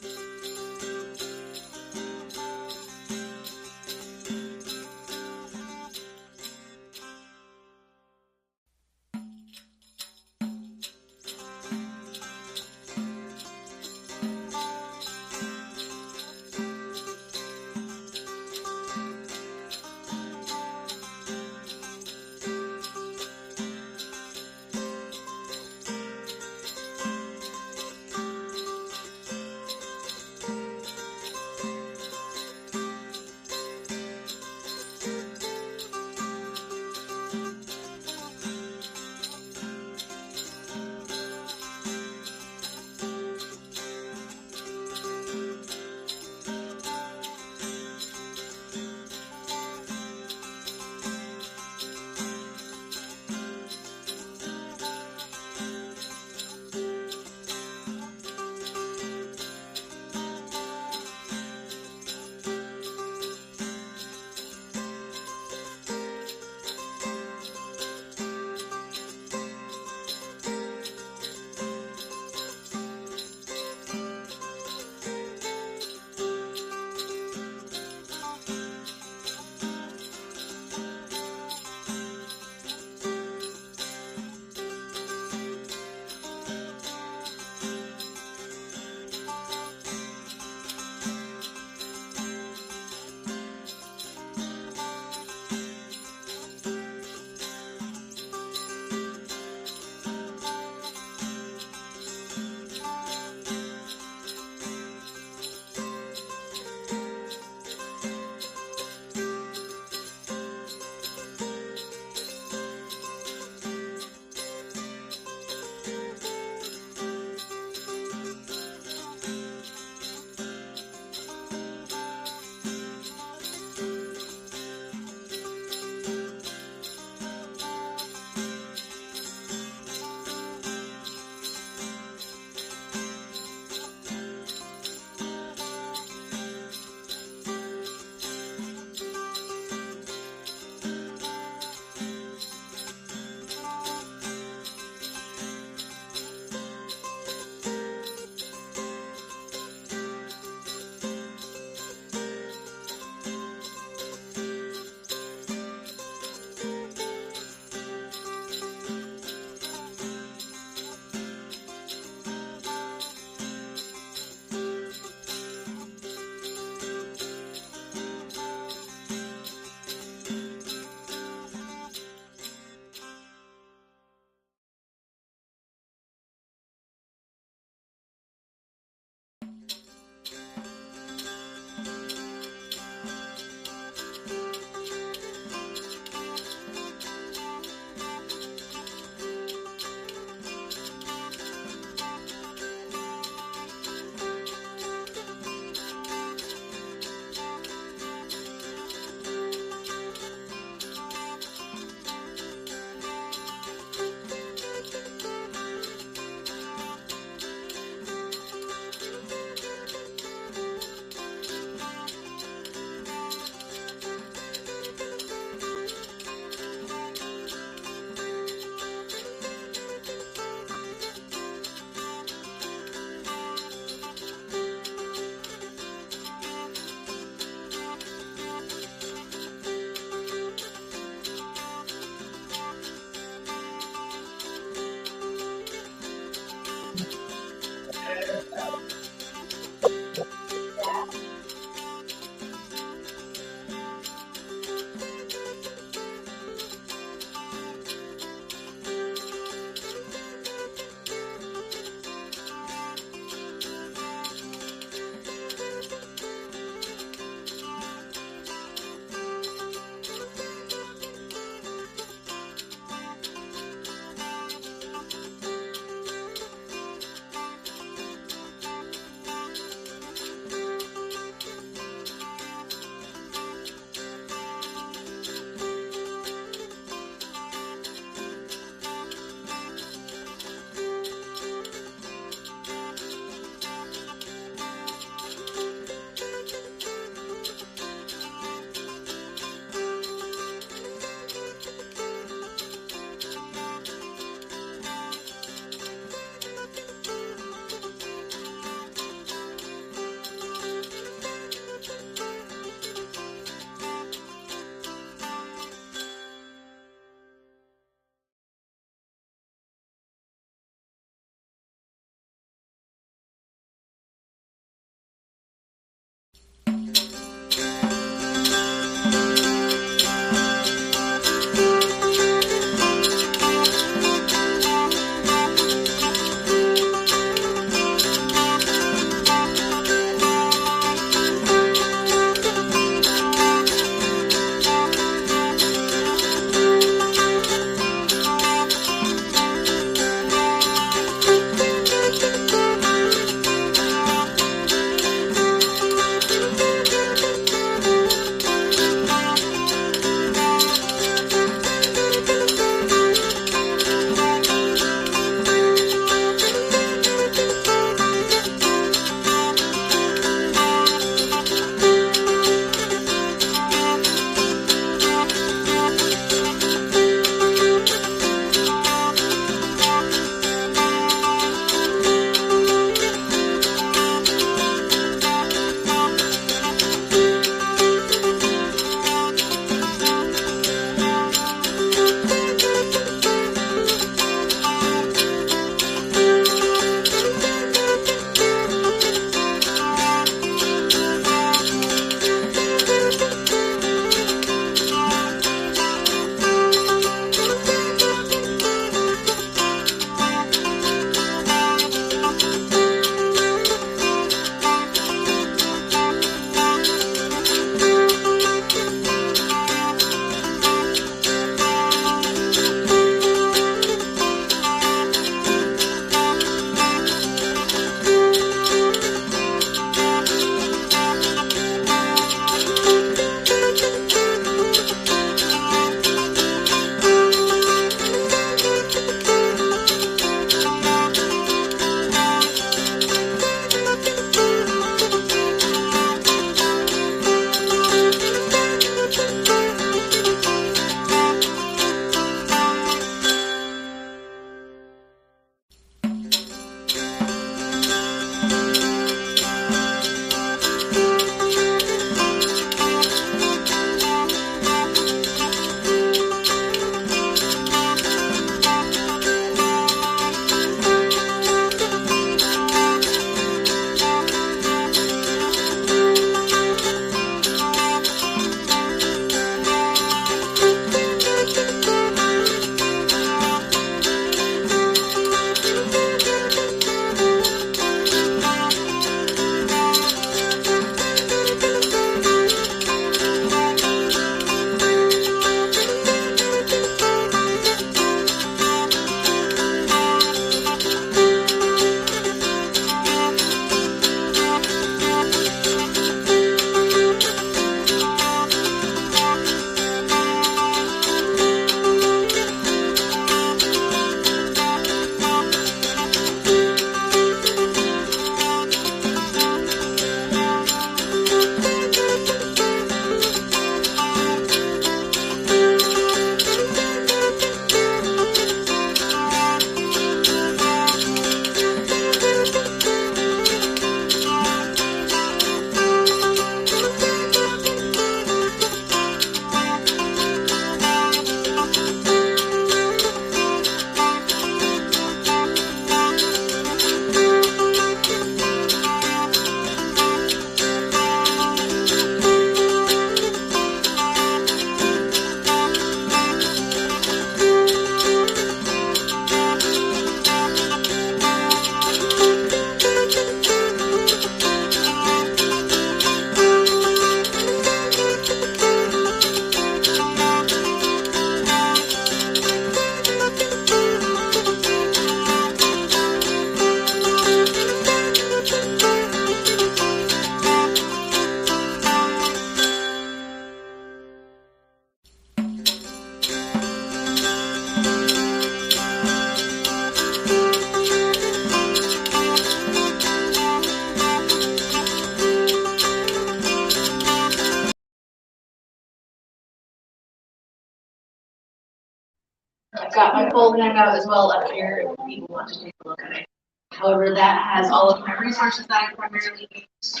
I've got my full handout as well up here if people want to take a look at it. However, that has all of my resources that I primarily use.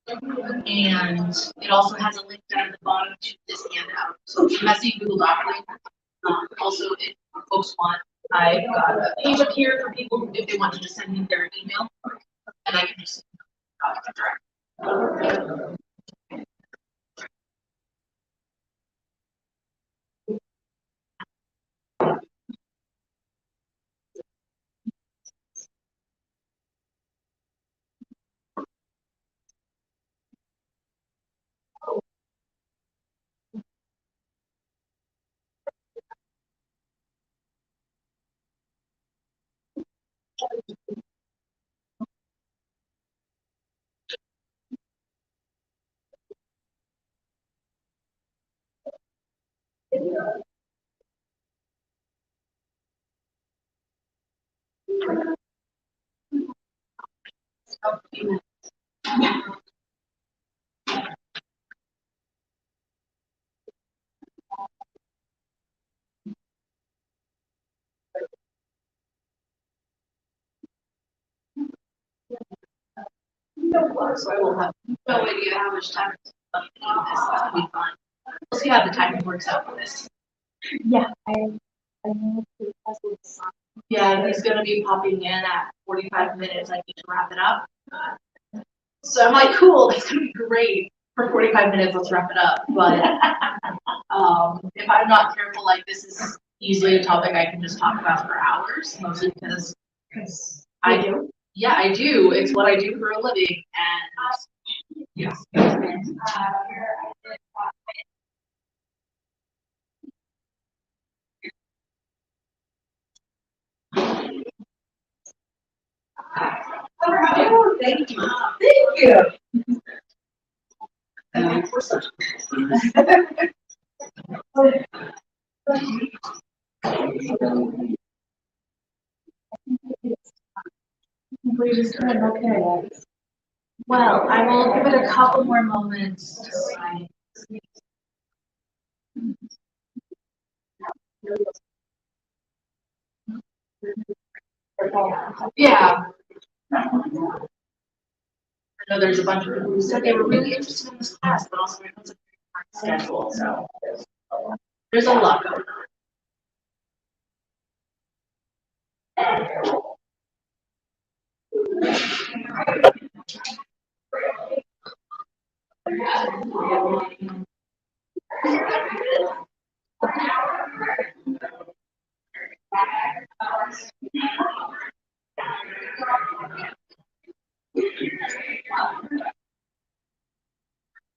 And it also has a link down at the bottom to this handout. So it's a messy Google Doc link. Also, if folks want, I've got a page up here for people if they want to just send me their email. And I can just direct. So I will have no idea how much time it's going to do this. It's going to be fun. We'll see how the timing works out for this. Yeah, I know it's Yeah, he's going to be popping in at 45 minutes. I need to wrap it up. So I'm like, cool, that's going to be great. For 45 minutes, let's wrap it up. But if I'm not careful, like this is easily a topic I can just talk about for hours, mostly because I do. Yeah, I do. It's what I do for a living. And yes. Oh, thank you. Thank you. Okay. Well, I will give it a couple more moments to sign. Yeah. I know there's a bunch of people who said they were really interested in this class, but also it was a very hard schedule, so there's a lot going on.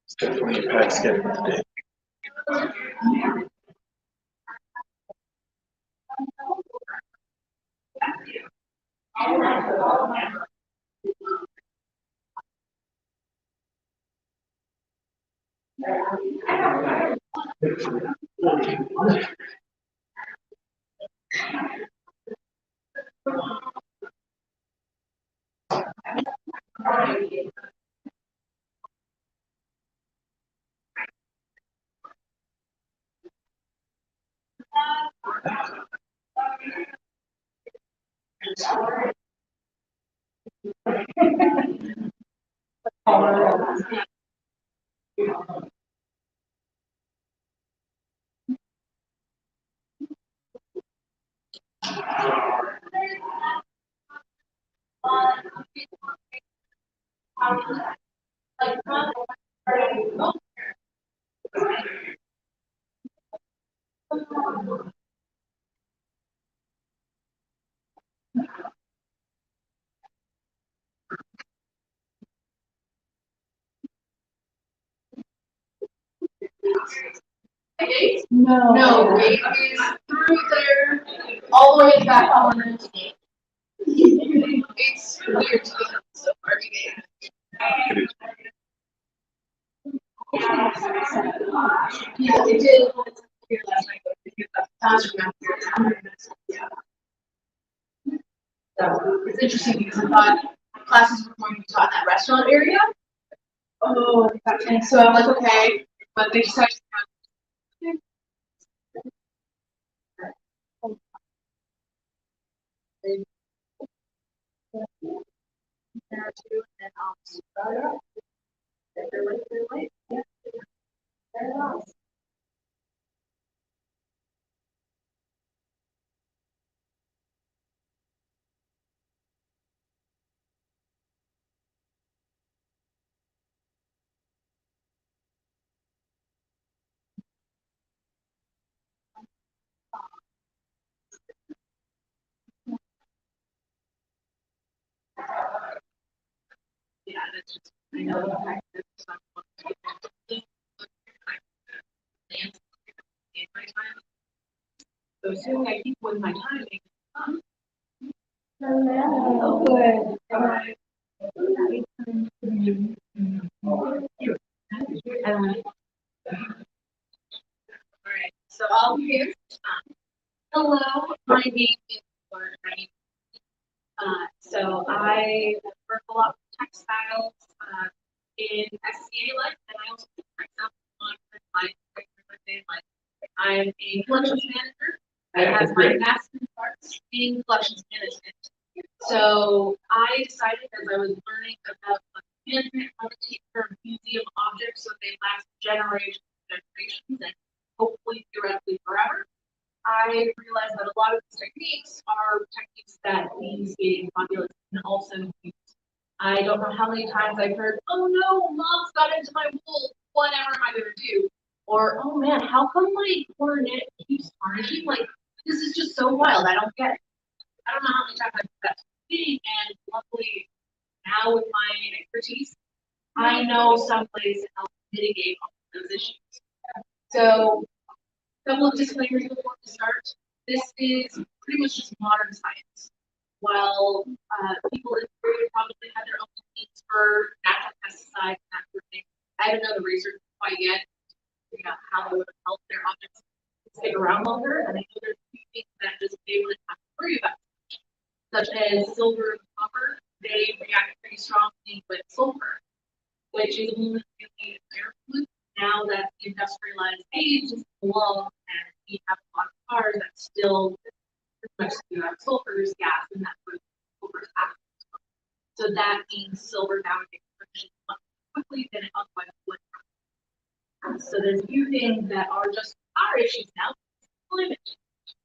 It's definitely a packed schedule today. No. No, gate is through there, all the way back on the gate. It's weird to get so far to get. Yeah, they did. Here last night, but they did that classroom out here. Yeah. So it's interesting because I thought classes were going to be taught in that restaurant area. Oh, and so I'm like, okay, but they decided to There are two, and then I'll start it up. If they're ready, they're ready. Yeah. There it is. Yeah, that's just, I know the fact that some in my time. So assuming I keep with my timing. Oh, good. All right. All right, so I'll begin. Hello, my name is Lauren. So I work a lot with textiles in SCA life, and I also do myself on my life. I'm a collections manager. I have my master's arts in collections management. So I decided as I was learning about management, how to take care of museum objects so they last generations and hopefully theoretically forever. I realized that a lot of these techniques are techniques that the skating populace can also use. I don't know how many times I've heard, oh no, moths got into my wool, whatever am I gonna do? Or, oh man, how come my cornet keeps tarnishing? Like, this is just so wild, I don't get it. I don't know how many times I've heard that skating, and luckily now with my expertise, I know some ways to help mitigate all those issues. So a couple of disclaimers before we start. This is pretty much just modern science. While people in the area probably have their own needs for natural pesticides and that sort of thing, I haven't done the research quite yet to figure out how they would help their objects stick around longer. And I know there's a few things that just they wouldn't have to worry about, such as silver and copper. They react pretty strongly with sulfur, which is only really air pollutant. Now that the industrialized age is below and we have a lot of cars that still pretty much spew out sulfurous gas, and that's what sulfur is. So that means silver nowadays functions much more quickly than it otherwise would. So there's a few things that are just our issues now. Climate change.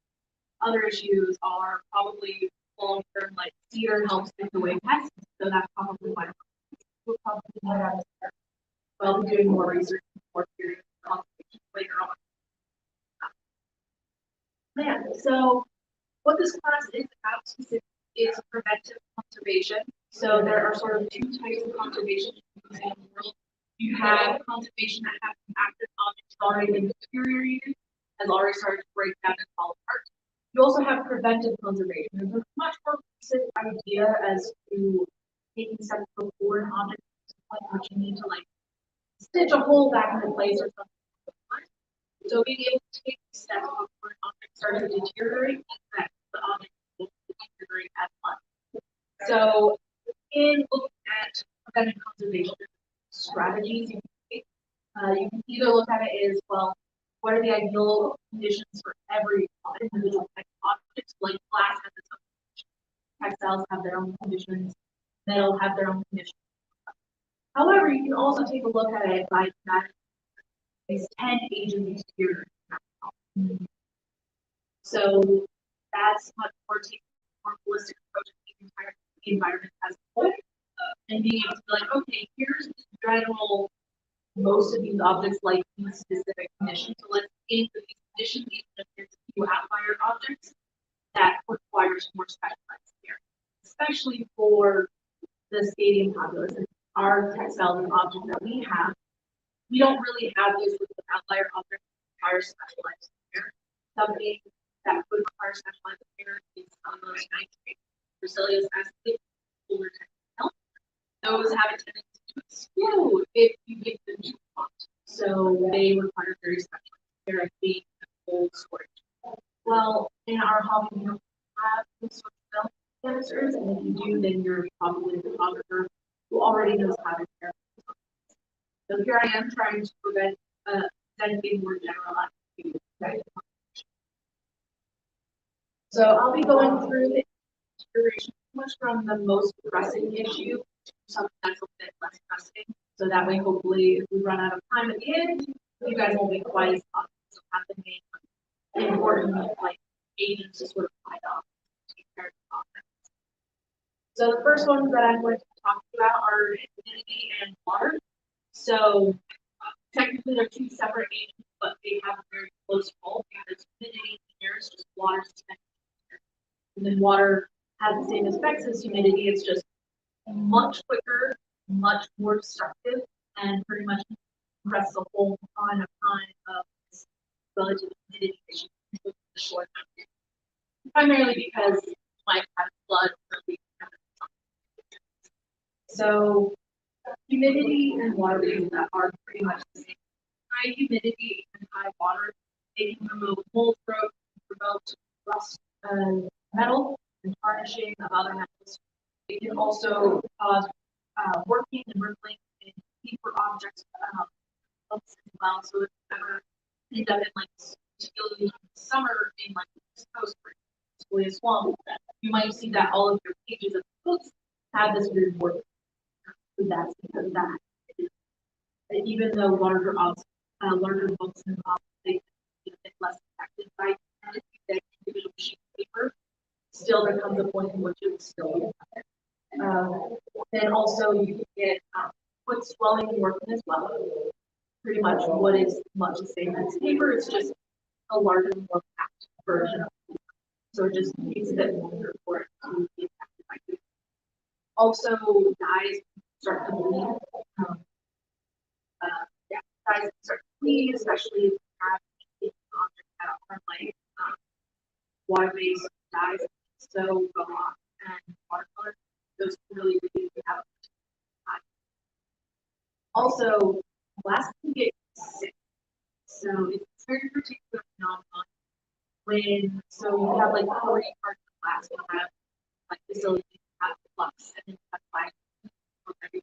Other issues are probably long term, like cedar helps take away pests, so that's probably why we'll probably not have to well doing more research more period later on. Yeah, so what this class is about specifically is preventive conservation. So there are sort of two types of conservation in the world. You have conservation that has active objects already been deteriorated, has already started to break down and fall apart. You also have preventive conservation. There's a much more specific idea as to taking steps before an object is which you need to like stitch a hole back into place or something. So being able to take steps before an object starts to deteriorate means that the object will deteriorate as much. So in looking at preventive conservation strategies you can take, you can either look at it as, well, what are the ideal conditions for every individual type of object, like glass has its own conditions, textiles have their own conditions, metal have their own conditions. However, you can also take a look at it by these 10 agents here. So that's much more taking a more holistic approach to the entire environment as a whole, and being able to be like, okay, here's the general, most of these objects like these specific conditions. So let's aim for these conditions, even if there's a few outlier objects that requires more specialized care, especially for the stadium populace. Our textiles and objects that we have, we don't really have those with outlier objects that require specialized care. Something that would require specialized care is cellulose nitrate, cellulose acid, or textile. Those have a tendency to explode if you give them too hot. So they require very specialized care and being cold storage. Well, in our hobby, we don't have this sort of film canisters, and if you do, then you're probably a photographer who already knows how to care. So here I am trying to prevent anything more generalized. So I'll be going through the consideration much from the most pressing issue to something that's a bit less pressing. So that way, hopefully, if we run out of time at the end, you guys won't be quite as conscious of having the important like agents to sort of fight off. So the first ones that I'm going to talk about are humidity and water. So technically they're two separate agents, but they have a very close role because humidity here is just water suspended. And then water has the same effects as humidity. It's just much quicker, much more destructive, and pretty much compress the whole ton of this relative humidity issue in a short time. Primarily because you might have flood or leak. So humidity and water are pretty much the same. High humidity and high water, they can promote mold growth, promote rust metal and tarnishing of other metals. It can also cause working and rippling in deeper objects as well. So if you ever end up in like particularly summer in like the East Coast, for example, a swamp, you might see that all of your pages of books have this weird work. So that's because of that. And even though larger books and objects they be a bit less affected by that individual sheet of paper, still there comes a point in which it will still be affected. Then also you can get foot swelling and working as well. Pretty much what is much the same as paper, it's just a larger, more packed version of it. So it just takes a bit longer for it to be affected by paper. Also, dyes start to bleed. Dyes start to bleed, especially if you have objects that are like water-based dyes, so go off and watercolor. Those really have. Also, glass can get sick. So it's a very particular phenomenon when you have like 40 parts of glass, you have like facilities, you have flux, and then you have five everything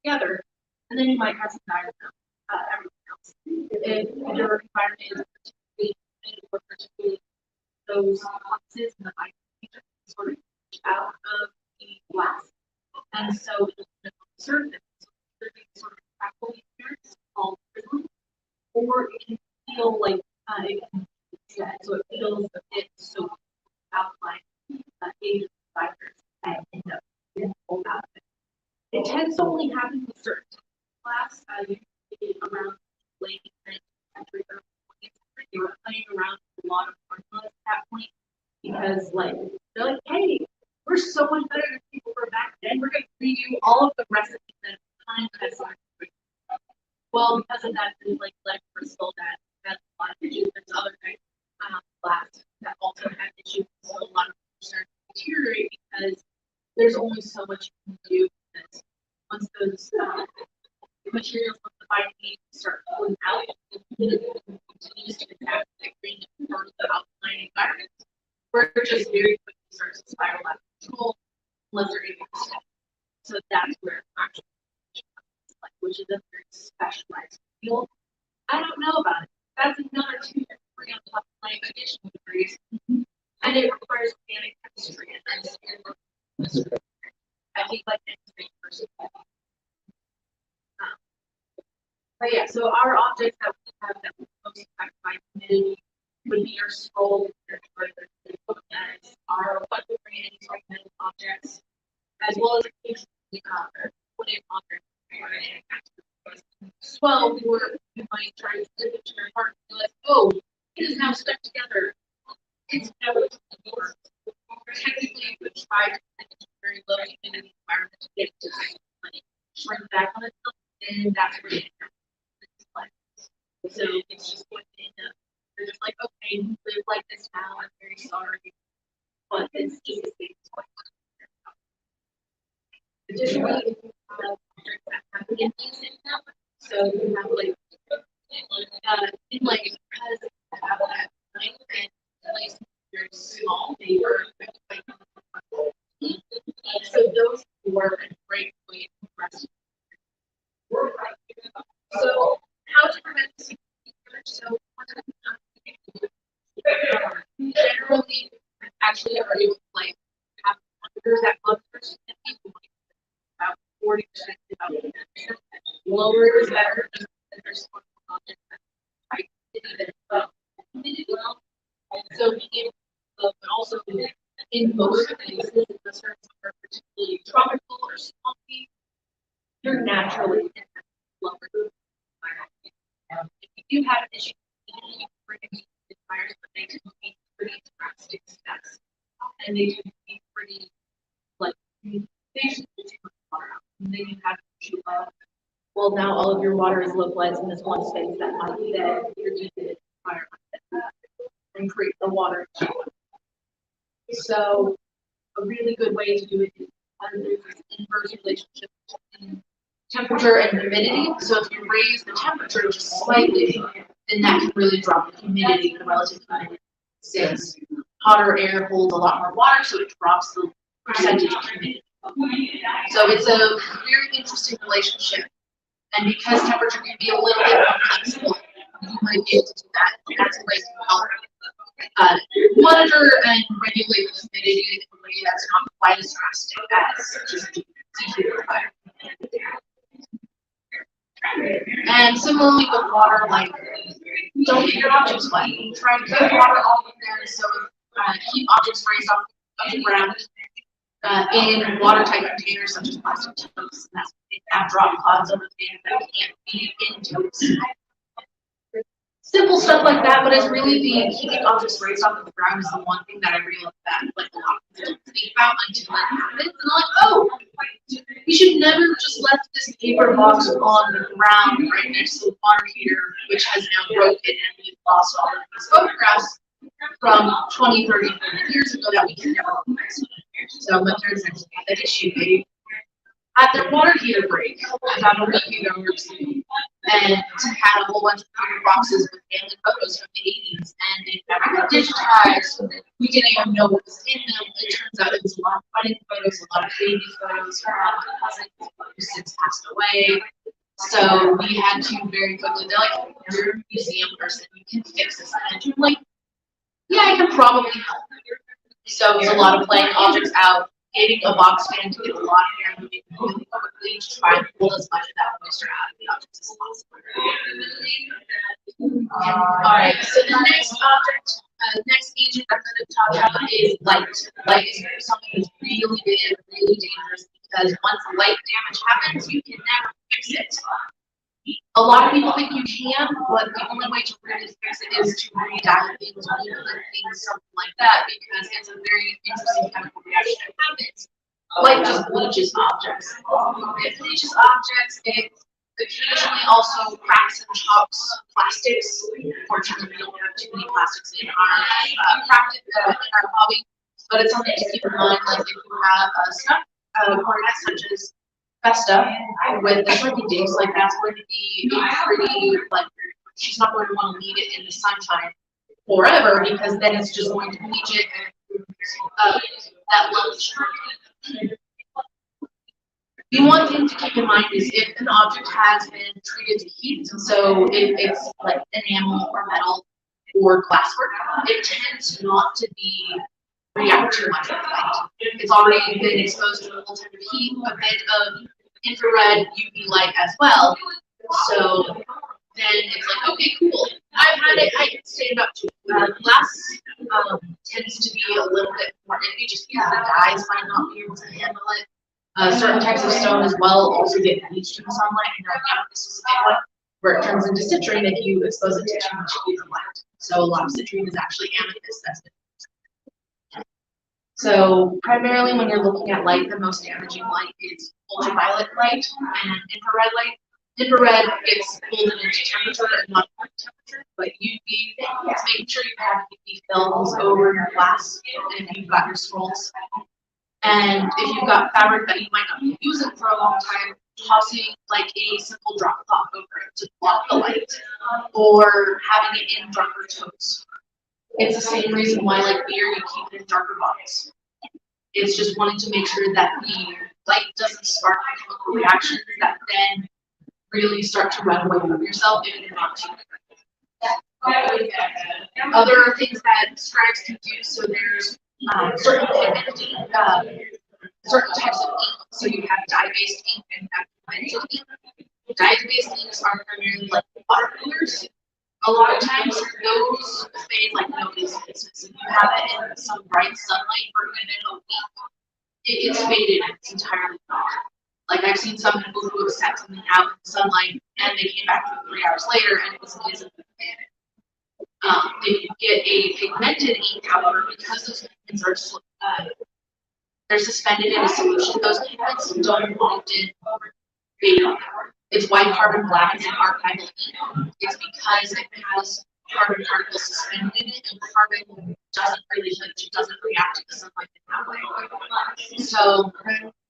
together, and then you might have some diagram, everything else. If your environment is particularly humid or particularly those fluxes and the vibration sort of out of the glass, and so it doesn't surface. So there's a sort of crackling appearance called drizzling, or it can feel like it can set, so it feels a bit so outline agent fibers that end up getting pulled out of it. It tends to only happen with certain glass, usually around late 19th century or 20th century. They were playing around with a lot of formulas at that point because, like, they're like, hey, we're so much better than people were back then. We're going to redo all of the recipes that time has. Well, because of that, there's like lead crystal that has a lot of issues. There's other kinds of glass that also have issues. So a lot of them start to deteriorate because there's only so much you can do. Once those materials from the binding start pulling out, it continues to attack the green part of the outlying environment, where it just very quickly starts to spiral out of control unless they're able to stop. So that's where actually, which is a very specialized field. I don't know about it. That's another 2 to 3 on top of my additional degrees, and it requires organic chemistry and I think like engineering person. But yeah, so our objects that we have that we most affected by humidity would be your scroll, your toilet, our electric metal objects, as well as occasionally wooden objects. Well, you might try to slip into your heart and be like, oh, it is now stuck together. It's never worked. Technically, we try to manage very low humidity environment to get to shrink back on itself, and that's where it happens. So it's just going to end up, you're just like, okay, you live like this now, I'm very sorry, but it's just a thing. Additionally, if you have objects that have in music now, so you have like in like because you have that night and place very small, they were so those were a great way to rest. So how to prevent this? So generally actually are able to like have monitors that monitor lower is better. Because there's right, so being but also in most places, if the surfaces are particularly tropical or swampy, you're naturally in that lower environment. If you have an issue, you bring fires, but they can be pretty drastic steps, and they can be pretty like they should be too much water out. And then you have an issue of, well, now all of your water is localized in this one space that might be that you're using it fire and create the water. So a really good way to do it is there's this inverse relationship between temperature and humidity. So if you raise the temperature just slightly, then that can really drop the humidity, the relative humidity. Since hotter air holds a lot more water, so it drops the percentage of humidity. So it's a very interesting relationship. And because temperature can be a little bit more flexible, you might be able to do that. And that's a way to help monitor and regulate the humidity in a way that's not quite as drastic as just dehumidifier. And similarly with water, like, don't get your objects wet. Try to keep water off of there, so keep objects raised off the ground in watertight containers such as plastic totes. And that's have drop clouds over there that can't be in totes. Simple stuff like that, but it's really the keeping objects raised off of the ground is the one thing that I realized that like a lot of people don't think about until it happens. And they're like, oh, we should never just left this paper box on the ground right next to the water heater, which has now broken and we've lost all of these photographs from 20, 30, 40 years ago that we can never fix. So my parents actually had that issue. They had their water heater break about a week ago or so, and had a whole bunch of paper boxes with family photos from the 80s, and they never been digitized. We didn't even know what was in them. It turns out it was a lot of wedding photos, a lot of baby photos from my cousin who since passed away. So we had to very quickly, they're like, you're a museum person, you can fix this. And I'm like, yeah, I can probably help. So it was a lot of playing objects out, getting a box fan to get a lot of air moving really quickly to try and pull as much of that moisture out of the objects as possible. Alright, so the next object, next agent I'm going to talk about is light. Light is something that's really big, really dangerous, because once light damage happens, you can never fix it. A lot of people think you can, but the only way to really fix it is to redial things, relit things, something like that, because it's a very interesting chemical reaction that happens. Light just bleaches objects. It bleaches objects, it occasionally also cracks and chops plastics. Fortunately, we don't have too many plastics in our practice, in our hobby, but it's something to keep in mind, like if you have a stuff, cornet such as Festa with the shrinking days, like that's going to be a pretty, like, she's not going to want to leave it in the sunshine forever, because then it's just going to bleach it and that level shrink. The one thing to keep in mind is if an object has been treated to heat, so if it's like enamel or metal or glasswork, it tends not to be react too much with light. It's already been exposed to a full time of heat, a bit of infrared UV light as well. So then it's like, okay, cool. I've had it, I can stand up to it. Glass tends to be a little bit more iffy just because the dyes might not be able to handle it. Certain types of stone as well also get bleached in the sunlight, and this is a big one, where it turns into citrine if you expose it to too much UV light. So a lot of citrine is actually amethyst. That's it. So primarily when you're looking at light, the most damaging light is ultraviolet light and infrared light. Infrared gets pulled into temperature and not temperature, but UV, it's making sure you have UV films over your glass if you've got your scrolls. And if you've got fabric that you might not be using for a long time, tossing like a simple drop cloth over it to block the light, or having it in darker totes. It's the same reason why, like beer, you keep it in darker bottles. It's just wanting to make sure that the light doesn't spark chemical reactions that then really start to run away from yourself if you're not too good. Other things that scribes can do, so there's certain pigment, certain types of ink. So you have dye-based ink and you have pigmented ink. Diet-based inks are primarily like water coolers. A lot of times those fade like nobody's business. If you have it in some bright sunlight for even a week, it's faded and it's entirely gone. Like I've seen some people who have set something out in the sunlight and they came back 3 hours later and it was visibly faded. If you get a pigmented ink, however, because those pigments are they're suspended in a solution, those pigments don't often fade. It's white carbon black and archival ink. It's because it has carbon particles suspended in it, and carbon doesn't react to the sunlight in that way. So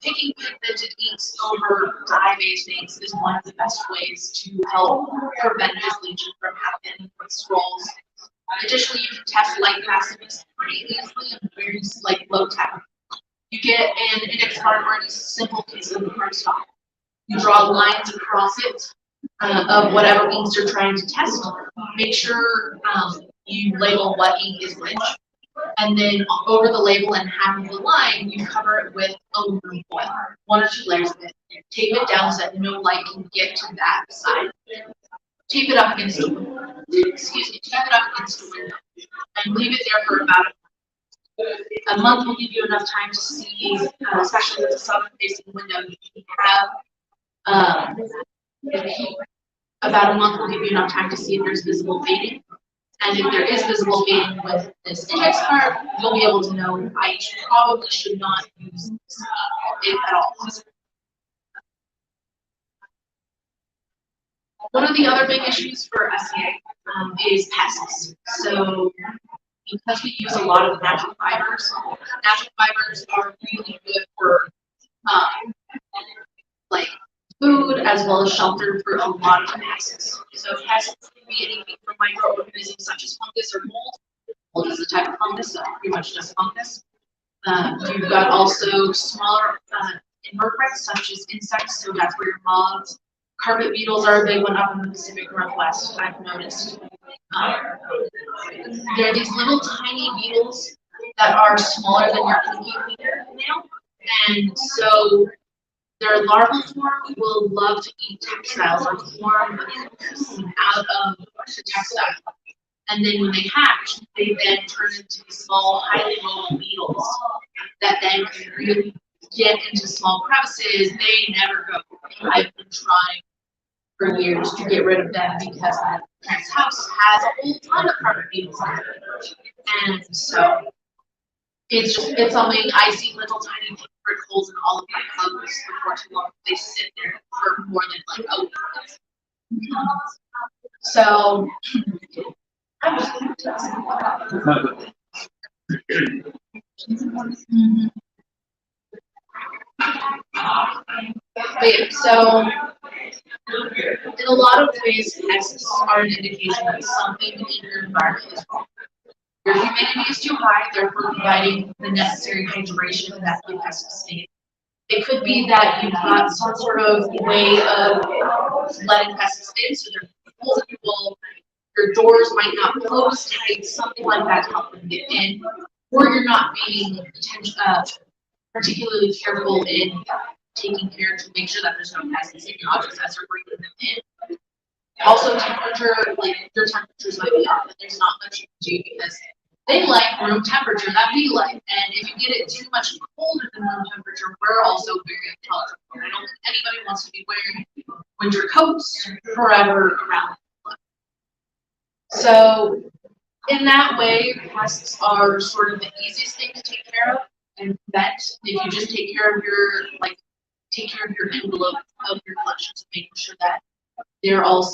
picking pigmented inks over dye-based inks is one of the best ways to help prevent this leaching from happening with scrolls. Additionally, you can test light passages pretty easily and very low tech. You get an index card or a simple piece of cardstock. You draw lines across it of whatever inks you're trying to test. Make sure you label what ink is which. And then over the label and half of the line, you cover it with aluminum foil, 1 or 2 layers of it. Tape it down so that no light can get to that side. Tape it up against the window. Tape it up against the window. And leave it there for about a month will give you enough time to see, especially with a southern-facing window, you can have about a month will give you enough time to see if there's visible fading. And if there is visible fading with this index card, you'll be able to know I probably should not use this at all. One of the other big issues for SCA is pests. So because we use a lot of natural fibers are really good for like food as well as shelter for a lot of pests. So pests can be anything from microorganisms such as fungus or mold. Mold is a type of fungus, so pretty much just fungus. You've got also smaller invertebrates such as insects, so that's where your moths. Carpet beetles are a big one up in the Pacific Northwest, I've noticed. There are these little tiny beetles that are smaller than your pinky fingernail, and so their larval form will love to eat textiles or form out of the textile. And then when they hatch, they then turn into small, highly mobile beetles that then can really get into small crevices. They never go away. I've been trying for years to get rid of them because my parents' house has a whole ton of carpet beetles in it. And so it's something I see little tiny pinprick holes in all of my clothes before too long. They sit there for more than like a week. So I'm just but yeah, so in a lot of ways, pests are an indication that something in your environment is wrong. Your humidity is too high, therefore providing the necessary hydration that the pests need. It could be that you've got some sort of way of letting pests in, so there are holes in your wall, your doors might not close tight, something like that to help them get in, or you're not being particularly careful in taking care to make sure that there's no pests in your objects as you're bringing them in. Also, temperature, like your temperatures might be off, but there's not much you can do because they like room temperature that we like. And if you get it too much colder than room temperature, we're also very uncomfortable. I don't think anybody wants to be wearing winter coats forever around the clock. So in that way, pests are sort of the easiest thing to take care of and prevent if you just take care of your envelope of your collections, making sure that they're all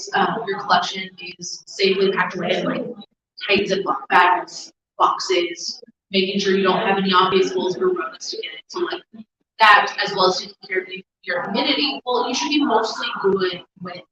your collection is safely packed away in like tight Ziploc bags, boxes, making sure you don't have any obvious holes for rodents to get into, like that, as well as taking care of your humidity. Well, you should be mostly good with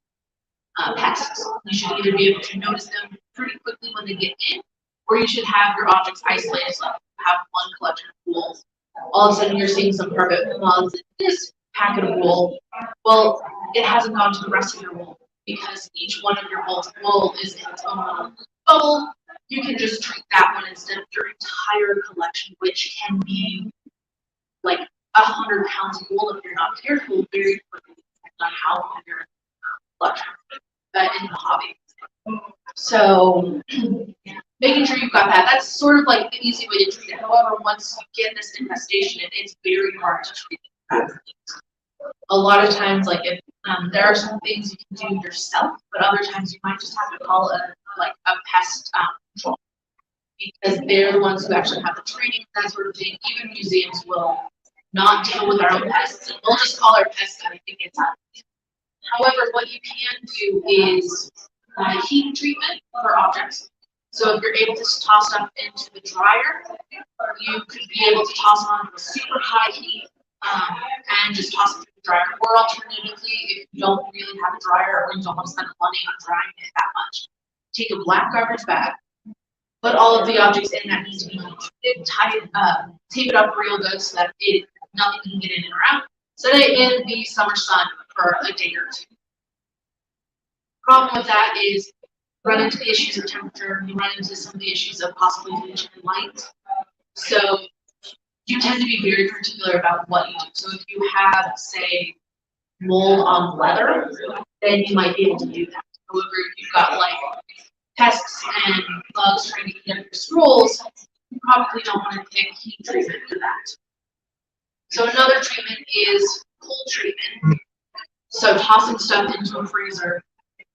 pests. You should either be able to notice them pretty quickly when they get in, or you should have your objects isolated, so have one collection of wools. All of a sudden, you're seeing some carpet moths in this packet of wool. Well, it hasn't gone to the rest of your wool because each one of your wool is in its own bubble. You can just treat that one instead of your entire collection, which can be like 100 pounds of wool if you're not careful very quickly, depending on how long you're in the hobby. So making sure you've got that, that's sort of like the easy way to treat it. However, once you get this infestation, it's very hard to treat it. A lot of times, like if there are some things you can do yourself, but other times you might just have to call a pest control, because they're the ones who actually have the training and that sort of thing. Even museums will not deal with our own pests, and we'll just call our pests and I think it's up. However, what you can do is heat treatment for objects. So if you're able to toss stuff into the dryer, you could be able to toss it on with super high heat and just toss it through the dryer. Or alternatively, if you don't really have a dryer or you don't want to spend the money on drying it that much, take a black garbage bag, put all of the objects in that need to be heated, tape it up real good so that nothing can get in and around. Set it in the summer sun for a day or two. Problem with that is you run into the issues of temperature, you run into some of the issues of possibly heat and light. So you tend to be very particular about what you do. So if you have, say, mold on leather, then you might be able to do that. However, if you've got like pests and bugs trying to eat up your scrolls, you probably don't want to pick heat treatment for that. So another treatment is cold treatment. So tossing stuff into a freezer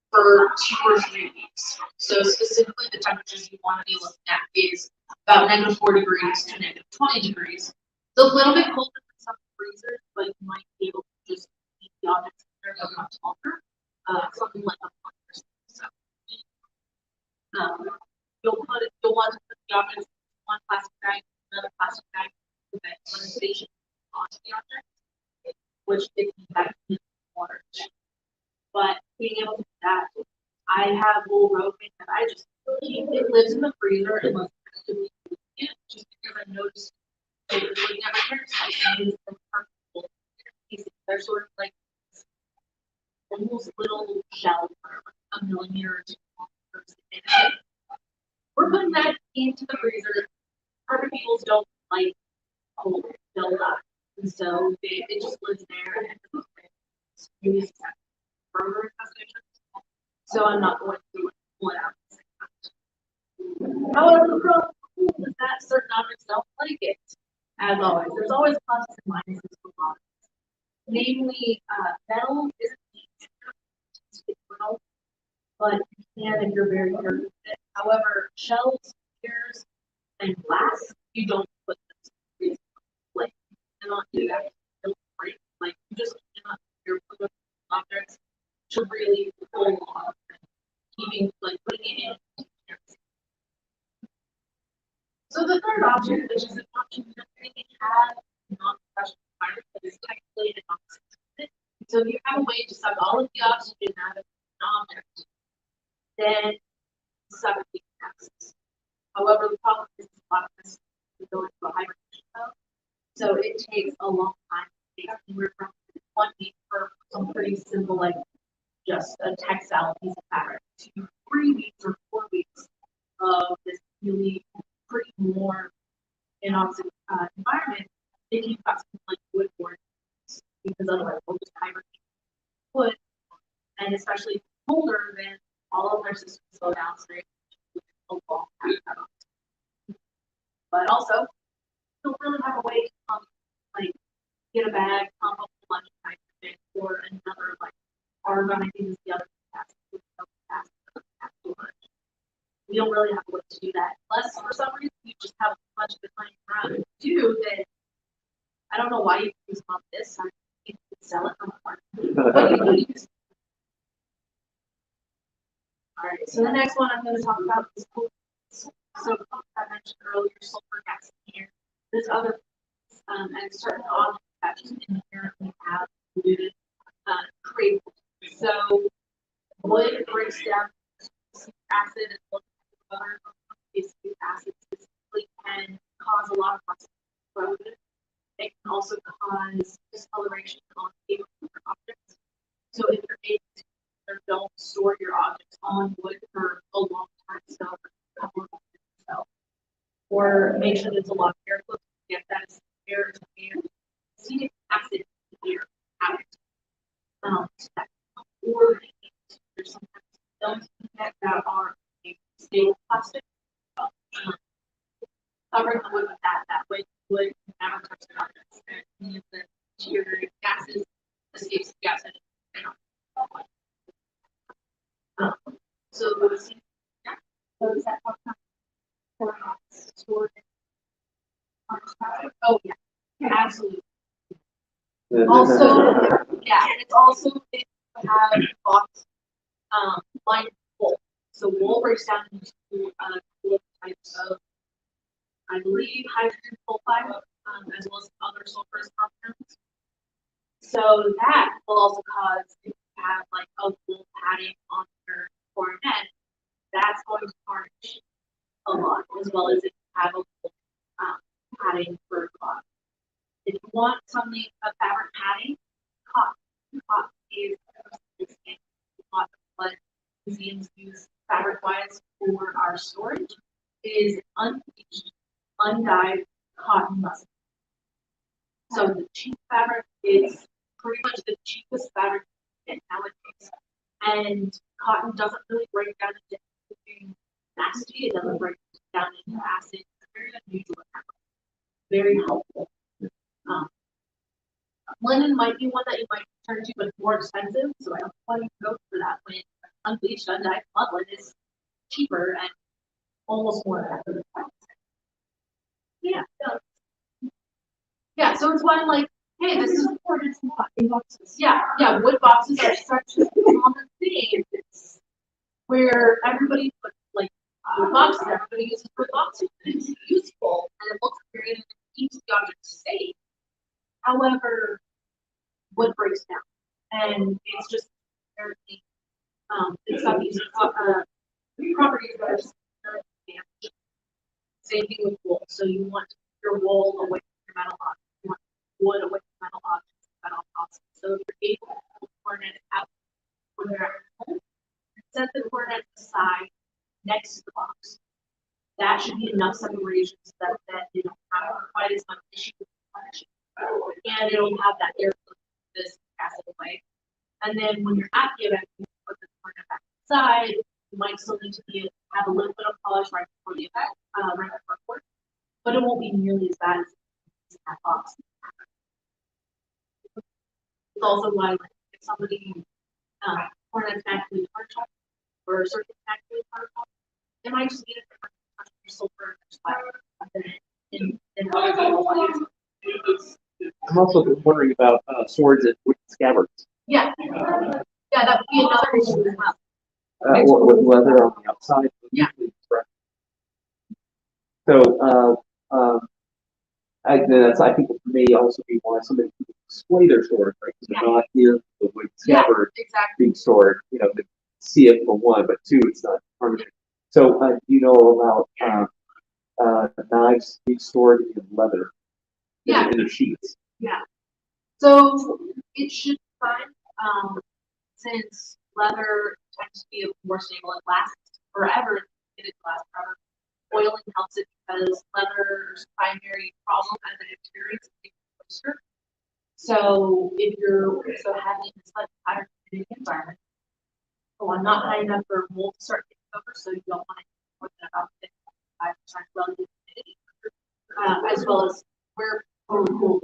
for 2 or 3 weeks. So specifically the temperatures you want to be looking at is about -4 degrees to -20 degrees. It's a little bit colder than some freezers, but you might be able to just keep the objects in there for much longer. Something like a month or so. You'll want to put the objects in one plastic bag, another plastic bag, with that condensation onto the object, which they can back in water. But being able to do that, I have wool roving that I just keep. It lives in the freezer unless I'm actively using it, just because I noticed it was looking at my parents' house and it's comfortable. They're sort of like almost little shells that are like 1 millimeter or 2 millimeters. We're putting that into the freezer. Carpet beetles don't like cold, they'll die. And so it just lives there and it's further infestation. So I'm not going to pull it out. However, the problem is that certain objects don't like it. As always, there's always pluses and minuses for products. Namely, metal isn't easy to brittle, but you can if you're very careful with it. However, shells, mirrors, and glass, you don't put this like you cannot do that. They'll break. Like you just cannot your objects to really pull off, keeping like putting it in. So the third option, which is an option that we have non-professional environment that is technically an oxygen. So if you have a way to suck all of the oxygen out of an object, then suck the gases. However, the problem is a lot of this to go into a hibernation mode. So it takes a long time. It takes anywhere from 1 week for some pretty simple, like just a textile piece of fabric, to 3 weeks or 4 weeks of this really pretty warm anoxic environment if you've got something like wood board, because otherwise we'll just hibernate wood, and especially if it's colder, then all of their systems slow down straight a long time. But also, you don't really have a way to like get a bag, pump up a bunch of nitrogen, or another like argon, I think is the other we don't really have a way to do that unless for some reason you just have a bunch of it lying around. Do that. I don't know why you use them on this. I think you could sell it from the market. All right. So the next one I'm going to talk about is so I mentioned earlier sulfur gas in here. There's other and certain objects that just inherently have polluted create. So wood breaks down acid and other basic acids specifically can cause a lot of corrosion. It can also cause discoloration on paper objects. So if you're able to don't store your objects on wood for a long time, so a couple of months, so or make sure there's a lot of air flow to get that air and acetic acid in here out. Or covering the wood with that way wood never touch the objects. And any of the interior gases escapes the gas engine. So yeah, so is that how stored? Oh yeah, absolutely. Also, yeah, it's also they have box lined with wool. So wool breaks down into couple of types of, I believe, hydrogen sulfide, as well as other sulfurous compounds. So that will also cause if you have like a wool padding on your coronet, that's going to tarnish a lot, as well as if you have a wool padding for a cloth. If you want something, a fabric padding, cotton. Cotton is cotton, but museums use fabric-wise for our storage. It is unbleached, undyed cotton muslin. So the cheap fabric is pretty much the cheapest fabric nowadays. And cotton doesn't really break down into anything nasty. It doesn't break down into acid. It's very unusual fabric. Very helpful. Linen might be one that you might turn to, but it's more expensive. So I don't know why you go for that when unbleached, undyed muslin is cheaper and almost more effective. Yeah. Yeah, so it's why I'm like, hey, this is important in boxes. Yeah, wood boxes are such a common thing. It's where everybody puts like wood boxes, everybody uses wood boxes. It's useful and it looks great and it keeps the object safe. However, wood breaks down and it's just inherently it's got these properties that are just damaged. Same thing with wool. So you want your wool away from your metal objects. You want wood away from metal objects, metal objects. So if you're able to pull the coronet out when they're at home, set the coronet aside next to the box. That should be enough separation so that you don't have quite as much issue with the and it'll have that air this acid away. And then when you're at the event, you put the coronet back inside. You might still need to have a little bit of polish right before the event, right before court, but it won't be nearly as bad as in that box. It's also why, like, if somebody coronet's naturally charged up or circuit's naturally charged up, they might just need it for sulfur and other people. I'm also wondering about swords and wooden scabbards. Yeah, that would be another issue as well. With leather on the outside. Yeah. So, I think for me also be why somebody can display their sword, right? Because they're not here the wood scabbard being stored, to see it for one, but two, it's not permanent. So, you know about knives being stored in leather. Yeah. In their sheaths. Yeah. So it should be fine. Since leather tends to be more stable and lasts forever, it lasts forever. Oiling helps it because leather's primary problem as an interior is moisture. So if you're having this like higher humidity environment, not high enough for mold to start taking over, so you don't want to more than about 55% relative humidity, as well as we're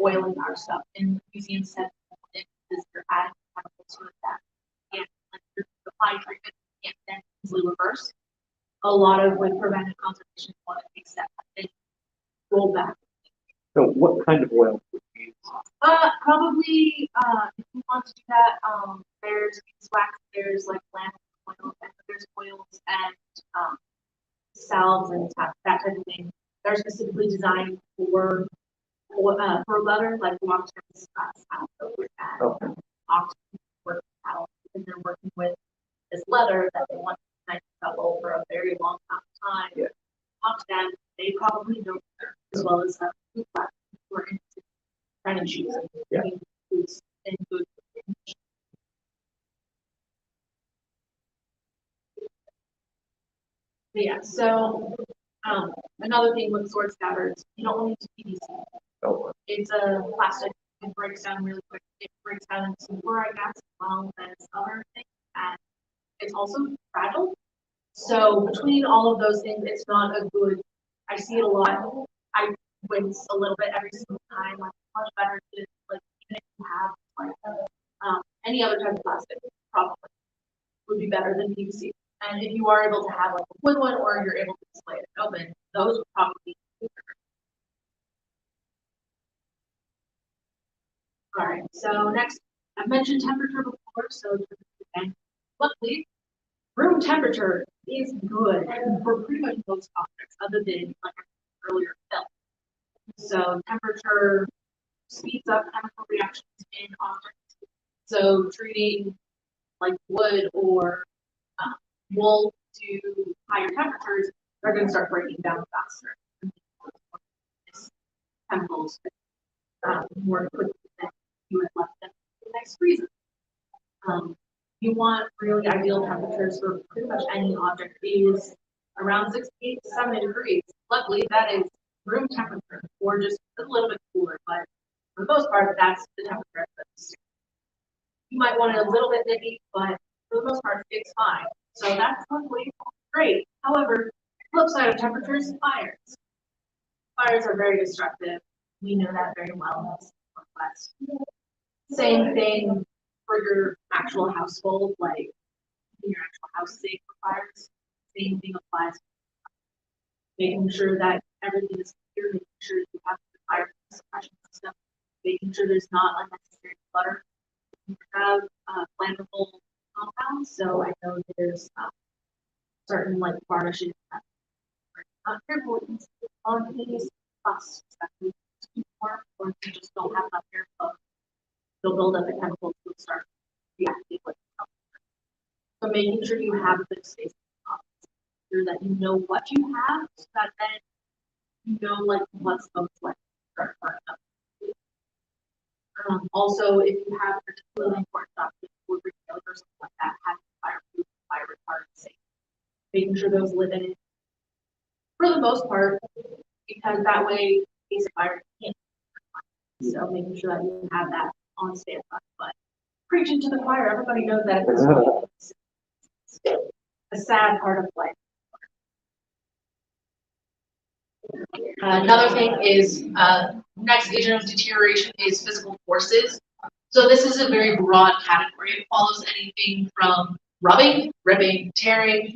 oiling our stuff in museum set because you're adding chemicals to that. And like your supply treatment can't then easily reverse. A lot of with preventive conservation want to take steps and roll back. So what kind of oil would you use? Probably if you want to do that, there's beeswax, there's like lamp oil, and there's oils and salves and that type of thing. They're specifically designed for leather, like Water's with that. Okay. Work out because they're working with this leather that they want to nice couple for a very long time. Yeah. Talk to them, they probably know better, as well as food platforms who are into trying to choose foods and food. But yeah, so another thing with sword scabbards, you don't need to PVC. Oh. It's a plastic. It breaks down really quick. It breaks down into chloride gas as well as other things, and it's also fragile. So between all of those things, it's not a good. I see it a lot. I wince a little bit every single time. Like much better to like even if you have like any other type of plastic, probably would be better than PVC. And if you are able to have like a wood one or you're able to display it open, those would probably be cheaper. All right, so next, I've mentioned temperature before, so again, luckily, room temperature is good for pretty much most objects other than like earlier film. So temperature speeds up chemical reactions in objects. So treating like wood or wool to higher temperatures, they're going to start breaking down faster. Chemicals more quickly than you would let them in the next freezer. You want really ideal temperatures for pretty much any object is around 68 to 70 degrees. Luckily, that is room temperature, or just a little bit cooler, but for the most part, that's the temperature that's you might want it a little bit nippy, but for the most part, it's fine. So that's luckily great. However, flip side of temperatures, fires. Fires are very destructive. We know that very well in the Northwest. Same thing for your actual household, like your actual house safe for fires. Same thing applies. Making sure that everything is secure, making sure you have the fire suppression system, making sure there's not unnecessary clutter. You have flammable compounds, so I know there's certain like varnishes that are not careful on these plus especially or if you just don't have enough airflow, they'll build up the chemicals and start reacting with them. So making sure you have a good space, sure that you know what you have, so that then you know like what's most likely to start burning up. Also, if you have particularly important documents or retailers or something like that, having fireproof, fire retardant safe, making sure those live in it for the most part, because that way, in case of fire can't. So making sure that you have that on standby. But preaching to the choir, everybody knows that it's a sad part of life. Another thing is next agent of deterioration is physical forces. So this is a very broad category. It follows anything from rubbing, ripping, tearing,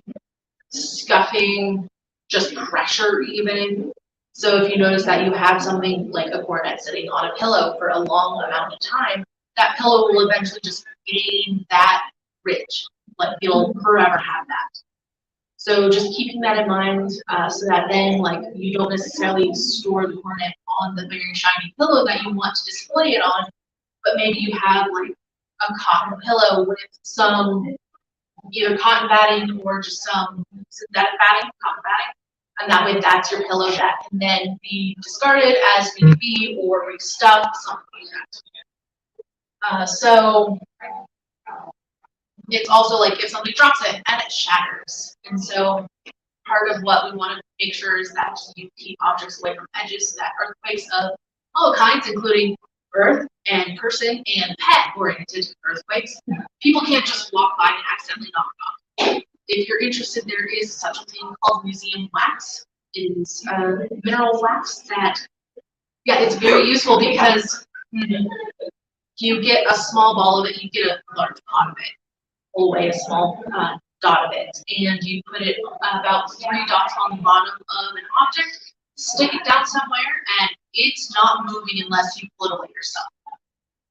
scuffing, just pressure even. So if you notice that you have something like a coronet sitting on a pillow for a long amount of time, that pillow will eventually just gain that ridge. Like you'll forever have that. So just keeping that in mind so that then like you don't necessarily store the coronet on the very shiny pillow that you want to display it on, but maybe you have like a cotton pillow with some either cotton batting or just some synthetic batting, cotton batting. And that way that's your pillow that can then be discarded as BB or restuffed, something like that. So it's also like if somebody drops it and it shatters. And so part of what we want to make sure is that you keep objects away from edges so that earthquakes of all kinds, including earth and person and pet oriented earthquakes, people can't just walk by and accidentally knock it off. If you're interested, there is such a thing called museum wax. It is mineral wax that, yeah, it's very useful because you get a small ball of it, you get a large pot of it, pull away a small dot of it, and you put it about 3 dots on the bottom of an object, stick it down somewhere, and it's not moving unless you pull it away yourself.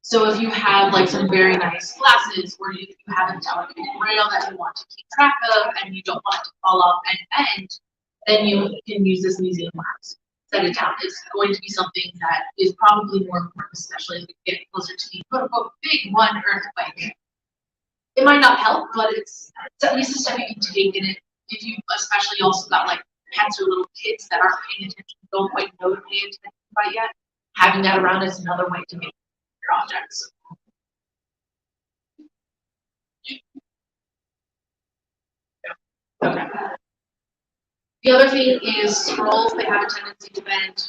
So if you have like some very nice glasses, or if you have a delicate rail that you want to keep track of and you don't want it to fall off and bend, then you can use this museum wax. Set it down. It's going to be something that is probably more important, especially as we get closer to the quote-unquote big one earthquake. It might not help, but it's at least a step you can take in it. If you especially also got like pets or little kids that aren't paying attention, don't quite know to pay attention quite yet, having that around is another way to make your objects. Okay. The other thing is scrolls. They have a tendency to bend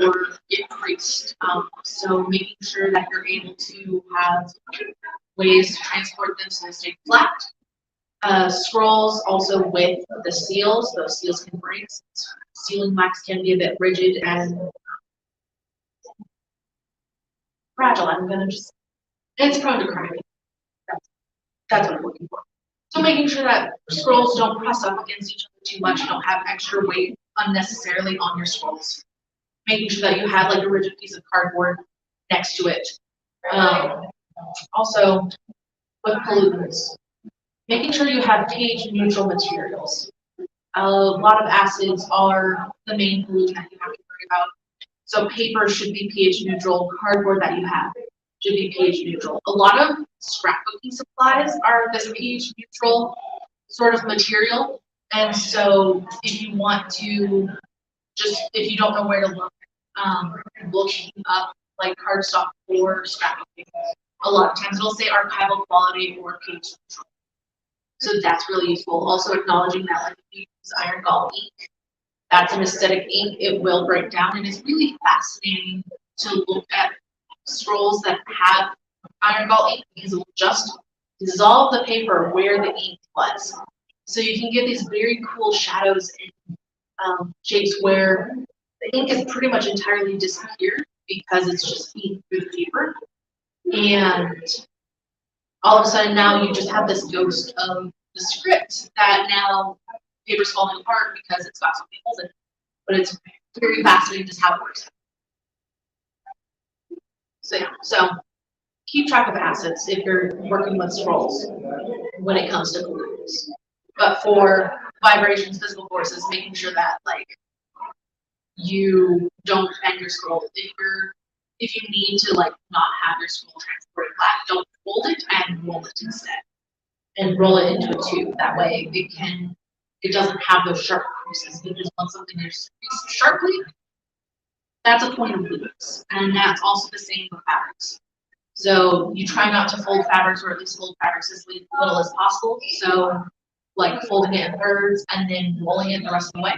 or get creased. So making sure that you're able to have ways to transport them so they stay flat. Scrolls also with the seals. Those seals can break. sealing wax can be a bit rigid and fragile. It's prone to cracking. That's what I'm looking for. So making sure that scrolls don't press up against each other too much, don't have extra weight unnecessarily on your scrolls. Making sure that you have like a rigid piece of cardboard next to it. Also, with pollutants, making sure you have pH neutral materials. A lot of acids are the main pollutant that you have to worry about. So paper should be pH neutral, cardboard that you have should be pH neutral. A lot of scrapbooking supplies are this pH neutral sort of material. And so if you want to if you don't know where to look, looking up like cardstock or scrapbooking, a lot of times it'll say archival quality or pH neutral. So that's really useful. Also acknowledging that like if you use iron gall ink, that's an aesthetic ink, it will break down, and it's really fascinating to look at scrolls that have iron gall ink because it will just dissolve the paper where the ink was. So you can get these very cool shadows and shapes where the ink is pretty much entirely disappeared because it's just ink through the paper. And all of a sudden now you just have this ghost of the script that now paper's falling apart because it's got something holes in it. But it's very fascinating just how it works. So yeah, so keep track of acids if you're working with scrolls when it comes to pollutants. But for vibrations, physical forces, making sure that like you don't bend your scroll. If you need to like not have your scroll transported flat, don't fold it and roll it instead. And roll it into a tube. That way it doesn't have those sharp creases, because once something is creased sharply, that's a point of weakness. And that's also the same with fabrics. So you try not to fold fabrics, or at least fold fabrics as little as possible. So like folding it in thirds and then rolling it the rest of the way.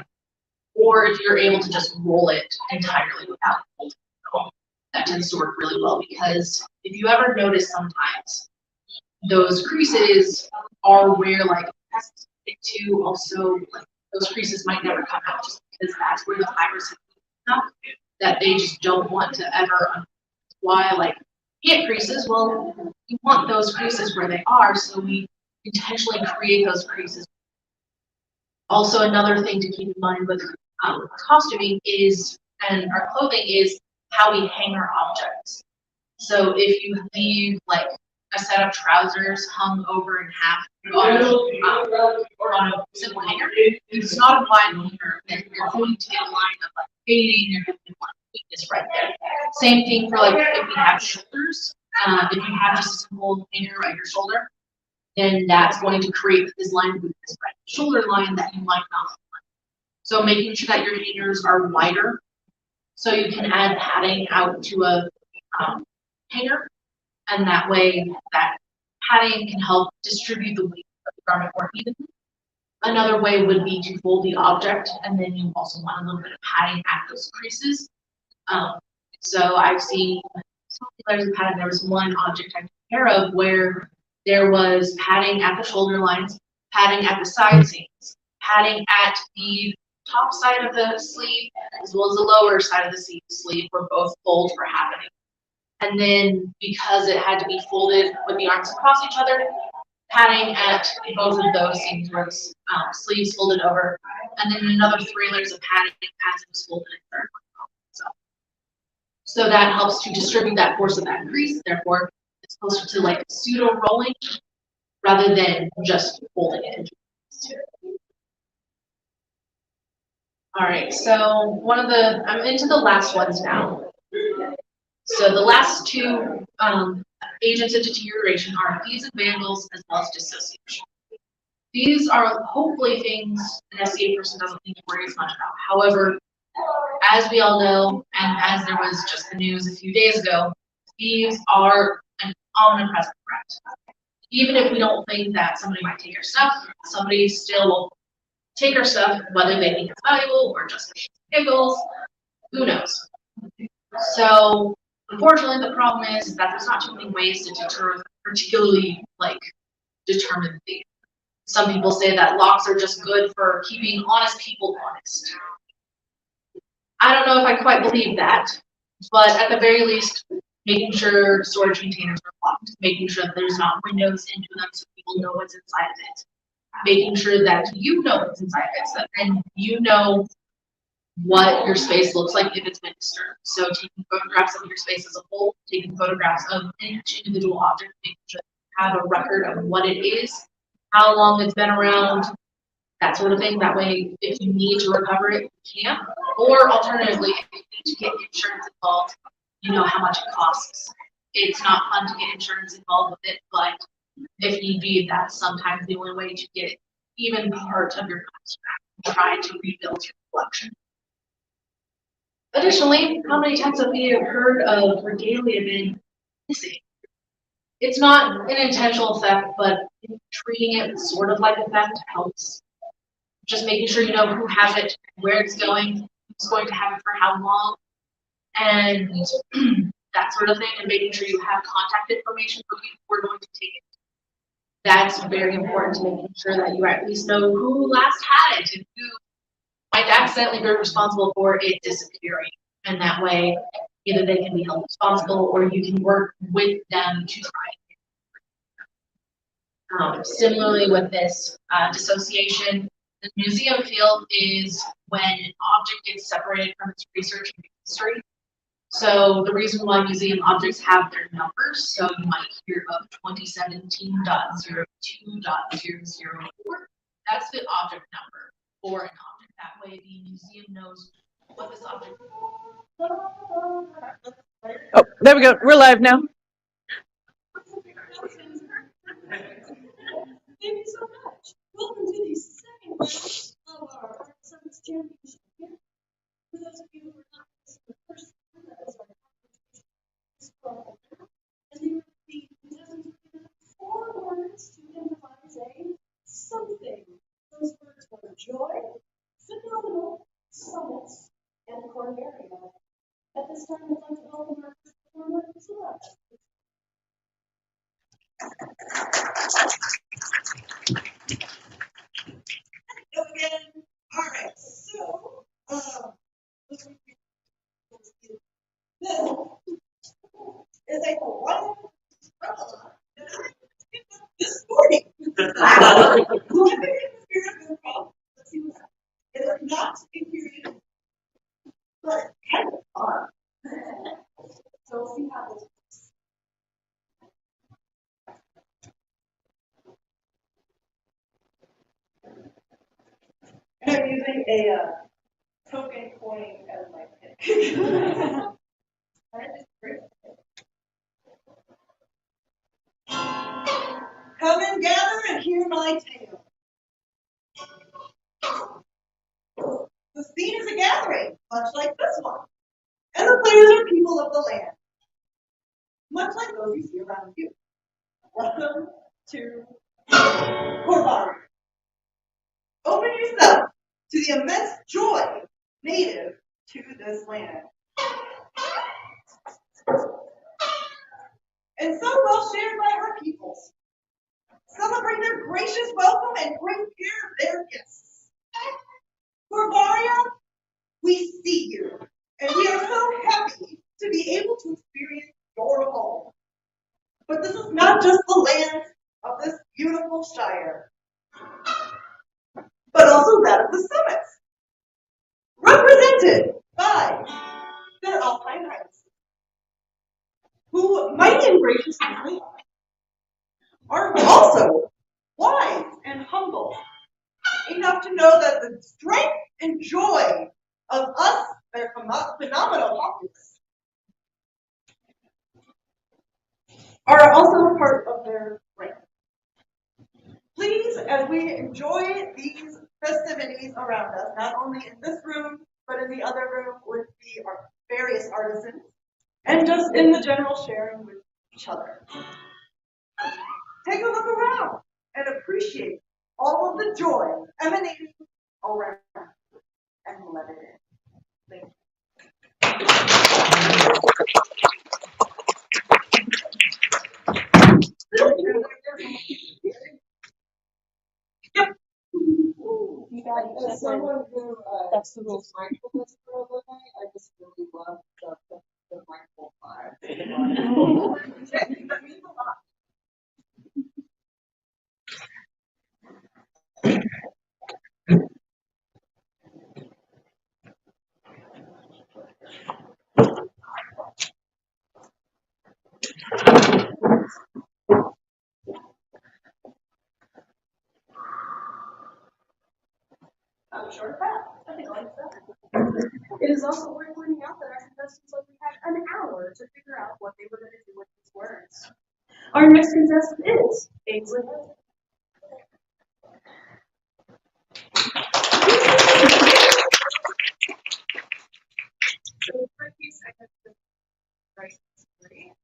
Or if you're able to just roll it entirely without folding it at all, that tends to work really well, because if you ever notice sometimes those creases are where like pests get to, also like those creases might never come out just because that's where the fibers have enough that they just don't want to ever. Why like get creases? Well, you want those creases where they are, so we intentionally create those creases. Also, another thing to keep in mind with costuming is, and our clothing, is how we hang our objects. So if you leave like a set of trousers hung over in half or on a simple hanger, it's not a wide hanger, then you're going to get a line of like fading, you're going to want weakness right there. Same thing for like if you have shoulders. If you have just a simple hanger at your shoulder, then that's going to create this line of weakness, right? Shoulder line that you might not want. So making sure that your hangers are wider, so you can add padding out to a hanger, and that way that padding can help distribute the weight of the garment more evenly. Another way would be to fold the object, and then you also want a little bit of padding at those creases. So I've seen some layers of padding. There was one object I took care of where there was padding at the shoulder lines, padding at the side seams, padding at the top side of the sleeve, as well as the lower side of the sleeve, where both folds were happening. And then because it had to be folded with the arms across each other, padding at both of those seams where the sleeves folded over, and then another 3 layers of padding as it was folded in third. So that helps to distribute that force of that crease. Therefore, it's closer to like pseudo rolling rather than just folding it. All right, so I'm into the last ones now. So the last 2 agents of deterioration are thieves and vandals, as well as dissociation. These are hopefully things an SCA person doesn't need to worry as much about. However, as we all know, and as there was just the news a few days ago, thieves are an omnipresent threat. Even if we don't think that somebody might take our stuff, somebody still will take our stuff, whether they think it's valuable or just for giggles, who knows. So unfortunately, the problem is that there's not too many ways to deter particularly like determined thieves. Some people say that locks are just good for keeping honest people honest. know if I quite believe that, but at the very least, making sure storage containers are locked, making sure that there's not windows into them so people know what's inside of it, making sure that you know what's inside of it, so, and you know what your space looks like if it's been disturbed. So taking photographs of your space as a whole, taking photographs of each individual object, making sure that you have a record of what it is, how long it's been around, that sort of thing. That way, if you need to recover it, you can. Or alternatively, if you need to get insurance involved, you know how much it costs. It's not fun to get insurance involved with it, but if need be, that's sometimes the only way to get even part of your cost back. Try to rebuild your collection. Additionally, how many times have we heard of regalia being missing? It's not an intentional theft, but treating it sort of like a theft helps. Just making sure you know who has it, where it's going, who's going to have it for how long, and that sort of thing, and making sure you have contact information for people who are going to take it. That's very important to making sure that you at least know who last had it and who might accidentally be responsible for it disappearing. And that way, either they can be held responsible or you can work with them to try. Similarly with this dissociation, the museum field is when an object gets separated from its research and history. So the reason why museum objects have their numbers, so you might hear of 2017.02.004, that's the object number for an object. That way the museum knows what this object is. Oh, there we go. We're live now. Thank you so much. Welcome to the second round of our Summits Championship. For those of you who are not the first time, that is our competition. And you will be given 4 words to improvise a something. Those words were joy, phenomenal, summits, and Corvaria. At this time, I'd like to welcome our first performer, Zilla. Again. All right. So, this is a Hawaiian umbrella that I picked up this morning. Let's see what's happening. It is not a period, but kind of fun. So we'll see how this works. And I'm using a token coin as my pick. That is great. Come and gather and hear my tale. The scene is a gathering, much like this one, and the players are people of the land, much like those you see around you. Welcome to Corvaria. Open yourself to the immense joy native to this land. And so well shared by our peoples. Celebrate their gracious welcome and bring care of their guests. Corvaria, we see you, and we are so happy to be able to experience your home. But this is not just the land of this beautiful shire, but also that of the summits, represented by their Alpine Highlands, who mighty and gracious as they are also wise and humble enough to know that the strength and joy of us, their phenomenal populace, are also part of their rank. Please, as we enjoy these festivities around us, not only in this room, but in the other room with the various artisans, and just in the general sharing with each other, take a look around and appreciate all of the joy emanating around you, and let it in. Thank you. Yep. As someone who That's the rules. mindfulness for a living, I just It is also worth pointing out that our contestants only had an hour to figure out what they were going to do with these words. Our next contestant is Ainsley. So the first piece I have to write story.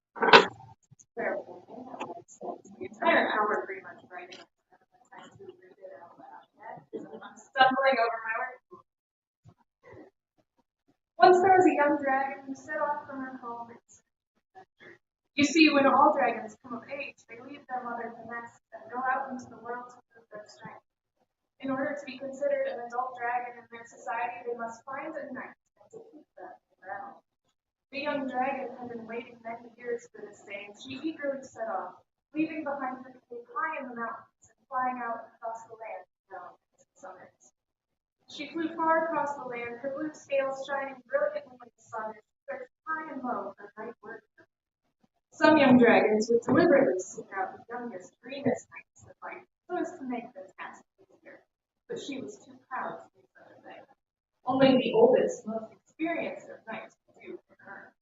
The entire hour pretty much writing. I haven't had time to read it out loud yet. I'm stumbling over my words. Once there was a young dragon who set off from her home. You see, when all dragons come of age, they leave their mother to nest and go out into the world to prove their strength. In order to be considered an adult dragon in their society, they must find a knight and defeat them in battle. The young dragon had been waiting many years for this day, and she eagerly set off, leaving behind her cave high in the mountains and flying out across the land down to the summits. She flew far across the land, her blue scales shining brilliantly in the sun, and she searched high and low for night work. Some young dragons would deliberately seek out the youngest, greenest knights to fight, so as to make their task easier. But she was too proud to do such a thing. Only the oldest, most experienced of knights could do for her.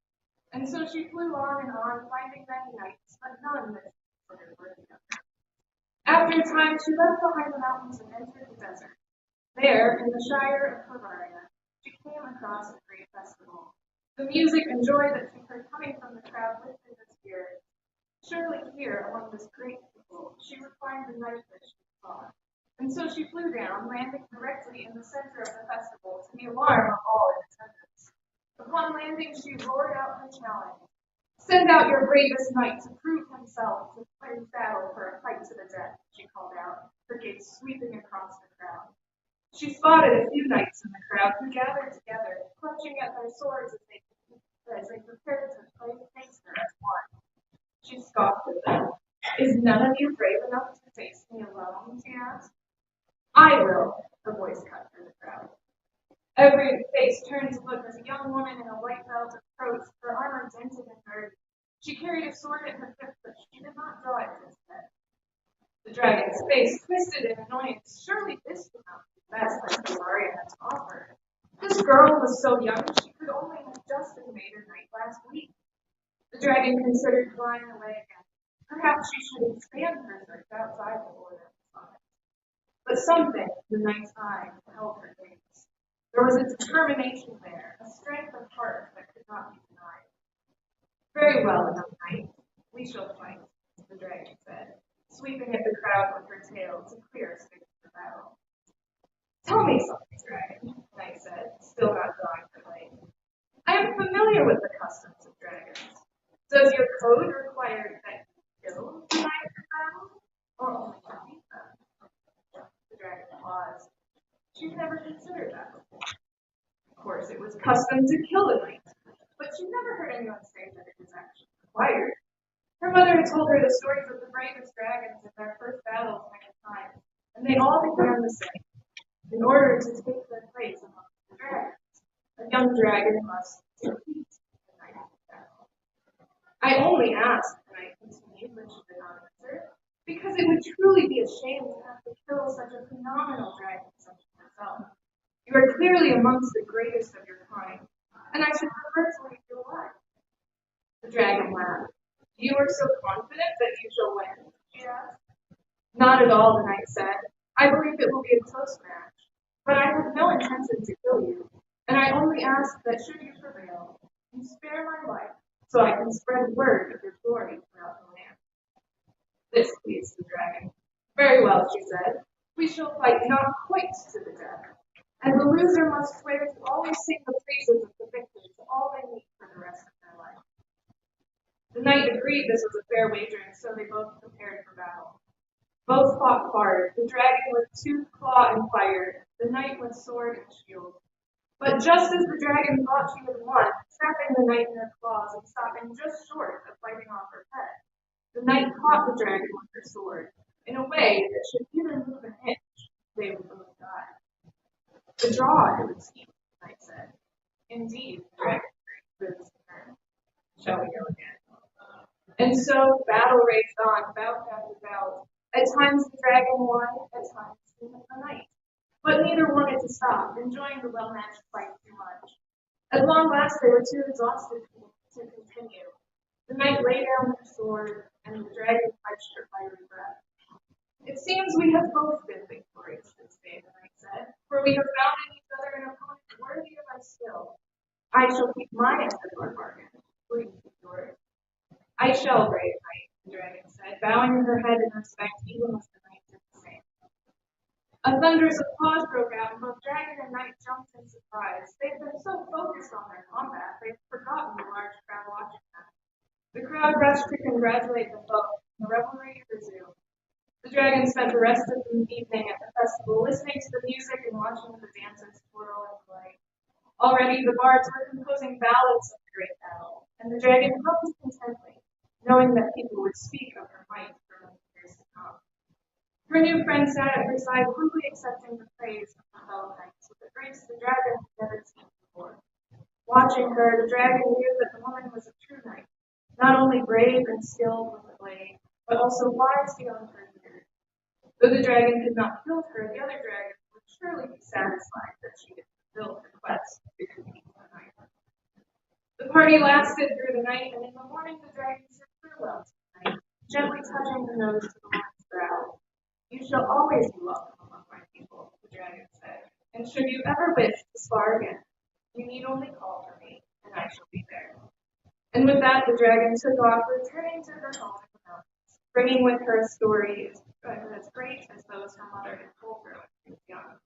And so she flew on and on, finding many knights, but none that she considered worthy of her. After a time, she left behind the mountains and entered the desert. There, in the Shire of Corvaria, she came across a great festival. The music and joy that she heard coming from the crowd lifted her spirits. Surely here, among this great people, she would find the knight that she sought. And so she flew down, landing directly in the center of the festival, to the alarm of all in attendance. Upon landing, she roared out her challenge. "Send out your bravest knight to prove himself, to fight battle for a fight to the death," she called out, her gaze sweeping across the crowd. She spotted a few knights in the crowd who gathered together, clutching at their swords as they prepared to face her as one. She scoffed at them. "Is none of you brave enough to face me alone?" she asked. "I will," her voice cut through the crowd. Every face turned to look as a young woman in a white belt approached, her armor dented and dirty. She carried a sword at her hip, but she did not draw it instead. The dragon's face twisted in annoyance. Surely this would not be the best that Corvaria had to offer. This girl was so young she could only have just been made a knight last week. The dragon considered flying away again. Perhaps she should expand her search outside the border of the summit. But something in the knight's eye held her gaze. There was a determination there, a strength of heart that could not be denied. "Very well, young knight, we shall fight," the dragon said, sweeping at the crowd with her tail to clear space for battle. "Tell me something, dragon," the knight said, still not drawing her blade. "I am familiar with the customs of dragons. Does your code require that you kill the knight for battle, or only defeat them?" The dragon paused. She'd never considered that before. Of course, it was custom to kill a knight, but she never heard anyone say that it was actually required. Her mother had told her the stories of the bravest dragons in their first battles many times, and they all began the same. In order to take their place among the dragons, a young dragon must defeat the knight of battle. "I only ask," the knight continued when she did not answer, "because it would truly be a shame to have to kill such a phenomenal dragon such as yourself. You are clearly amongst the greatest of your kind, and I should prefer to leave you alive." The dragon laughed. "You are so confident that you shall win?" she asked. "Not at all," the knight said. "I believe it will be a close match, but I have no intention to kill you, and I only ask that should you prevail, you spare my life, so I can spread word of your glory throughout the land." This pleased the dragon. "Very well," she said. "We shall fight not quite to the death, and the loser must swear to always sing the praises of the victor to all they meet for the rest of their life." The knight agreed this was a fair wager, and so they both prepared for battle. Both fought hard, the dragon with tooth, claw, and fire, the knight with sword and shield. But just as the dragon thought she had won, trapping the knight in her claws and stopping just short of biting off her head, the knight caught the dragon with her sword, in a way that should either move an inch, they would both die. "The draw, it would seem," the knight said. Indeed, the dragon agreed with his turn. "Shall we go again?" And so battle raged on, bout after bout. At times the dragon won, at times the knight. But neither wanted to stop, enjoying the well-matched fight too much. At long last, they were too exhausted to continue. The knight lay down her sword, and the dragon quenched her fiery breath. It seems we have both been victorious this day, the knight said, for we have found in each other an opponent worthy of our skill. I shall keep my end of our bargain, will you keep yours? I shall, brave knight, the dragon said, bowing her head in respect even as the knight did the same. A thunderous applause broke out, and both dragon and knight jumped in surprise. They'd been so focused on their combat, they'd forgotten the large crowd watching them. The crowd rushed to congratulate the foe, and the revelry resumed. The dragon spent the rest of the evening at the festival, listening to the music and watching the dancers twirl and play. Already the bards were composing ballads of the great battle, and the dragon hummed contentedly, knowing that people would speak of her might for many years to come. Her new friend sat at her side, humbly accepting the praise of her fellow knights with a grace the dragon had never seen before. Watching her, the dragon knew that the woman was a true knight, not only brave and skilled with the blade, but also wise beyond her years. Though the dragon could not kill her, the other dragons would surely be satisfied that she had fulfilled her quest to compete for the knight. The party lasted through the night, and in the morning the dragon said farewell to the knight, gently touching the nose to the woman's brow. You shall always be welcome among my people, the dragon said, and should you ever wish to spar again, you need only call for me, and I shall be there. And with that, the dragon took off, returning to her home in the mountains, bringing with her a story as great as those her mother had told her when she was young,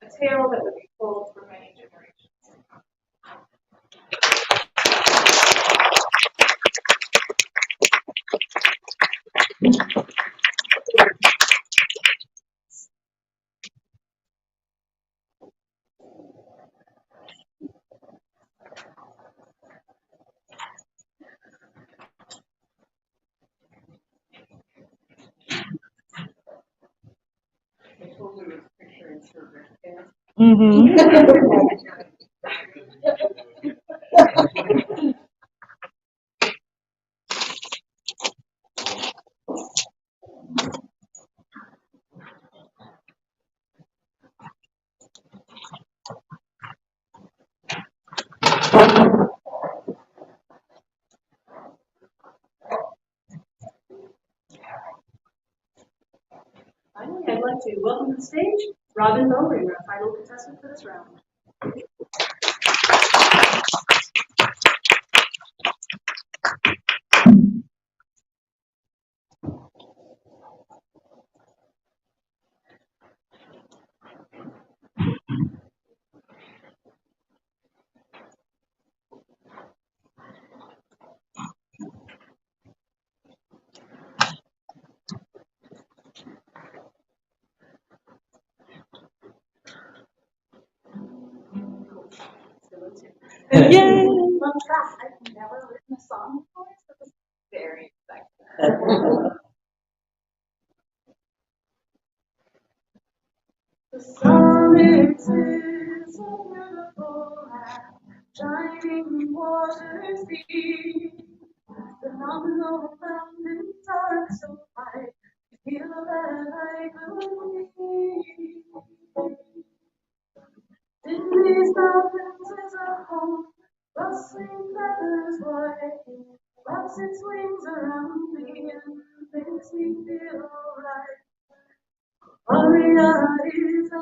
a tale that would be told for many generations to come. Finally, I'd like to welcome to the stage Robin Bowling, our final contestant for this round. Yay! Fun track. I've never written a song before, so this is very exciting. The summit is a beautiful land, shining waters deep. Phenomenal mountains are so high, you feel that I could be. In these mountains is a home, rustling feathers white, wraps its wings around me and makes me feel alright. Corvaria is a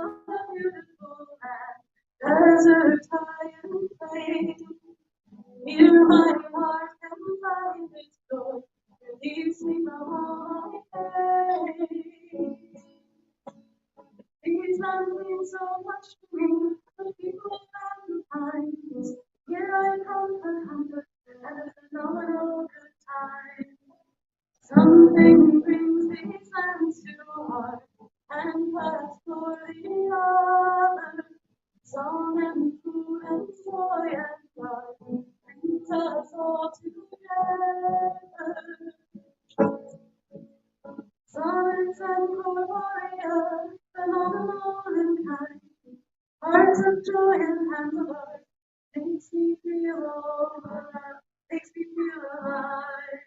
beautiful land, desert high and plain. Here my heart can find its joy, release me from all my pain. These lands mean so much to me, the people and the times. Here I come for comfort and a phenomenal good time. Something brings these lands to heart and pass for the other. Song and food and joy and love brings us all together. Summits and Corvaria, phenomenal and kind, hearts of joy and hands of art, makes me feel alive, makes me feel alive.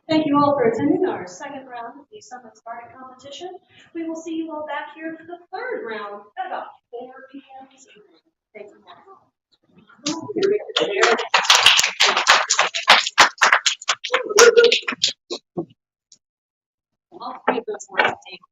Thank you all for attending our second round of the Summits Bardic Competition. We will see you all back here for the third round at about 4 p.m. this evening. Thank you all. All three of those were taken.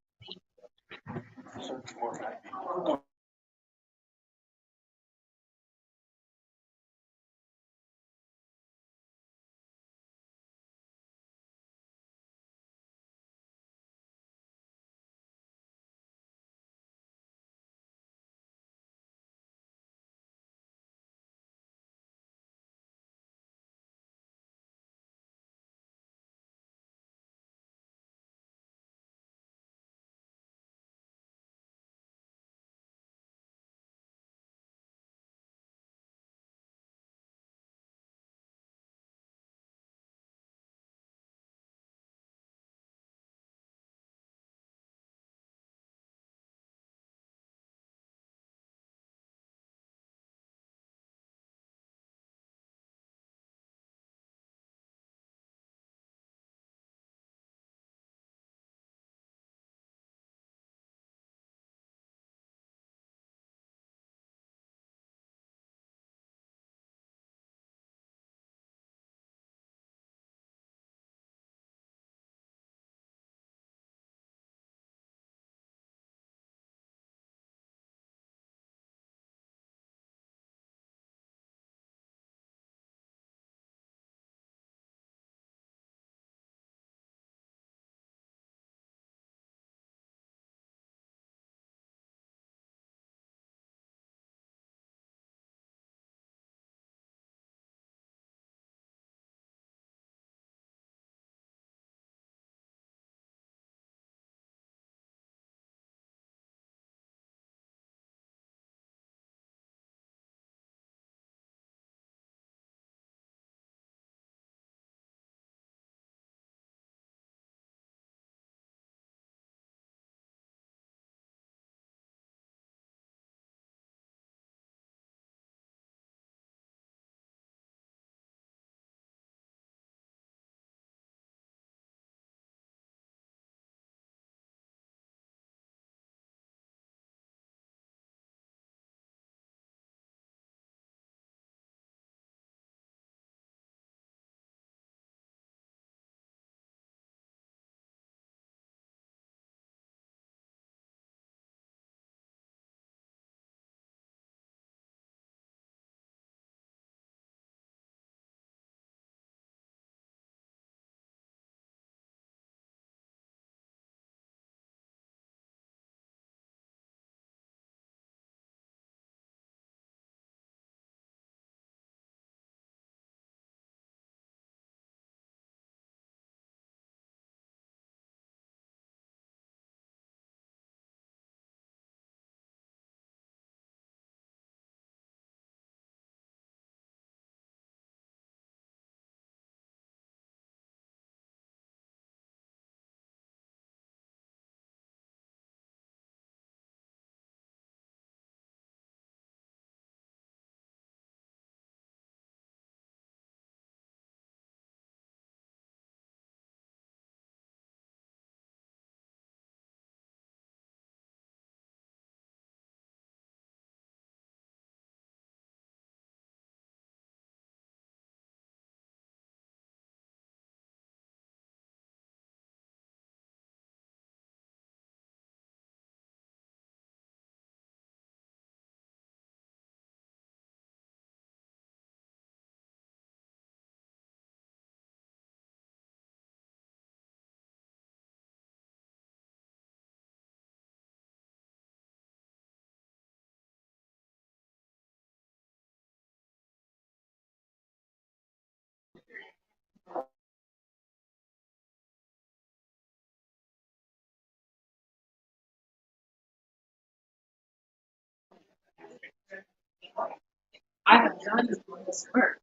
I have done this work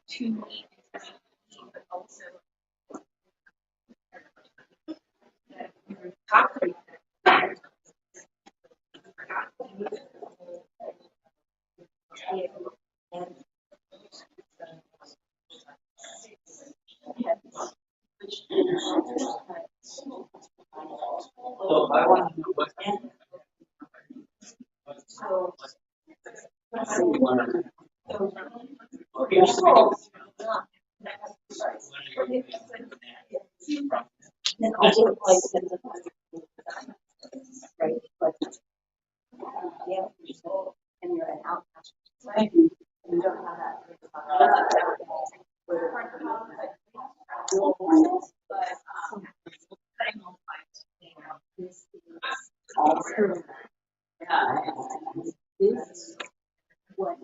2 weeks, but also talk to I want to know what. So. Then also like right, but yeah, and you're an outcast. Right? You don't have that. This what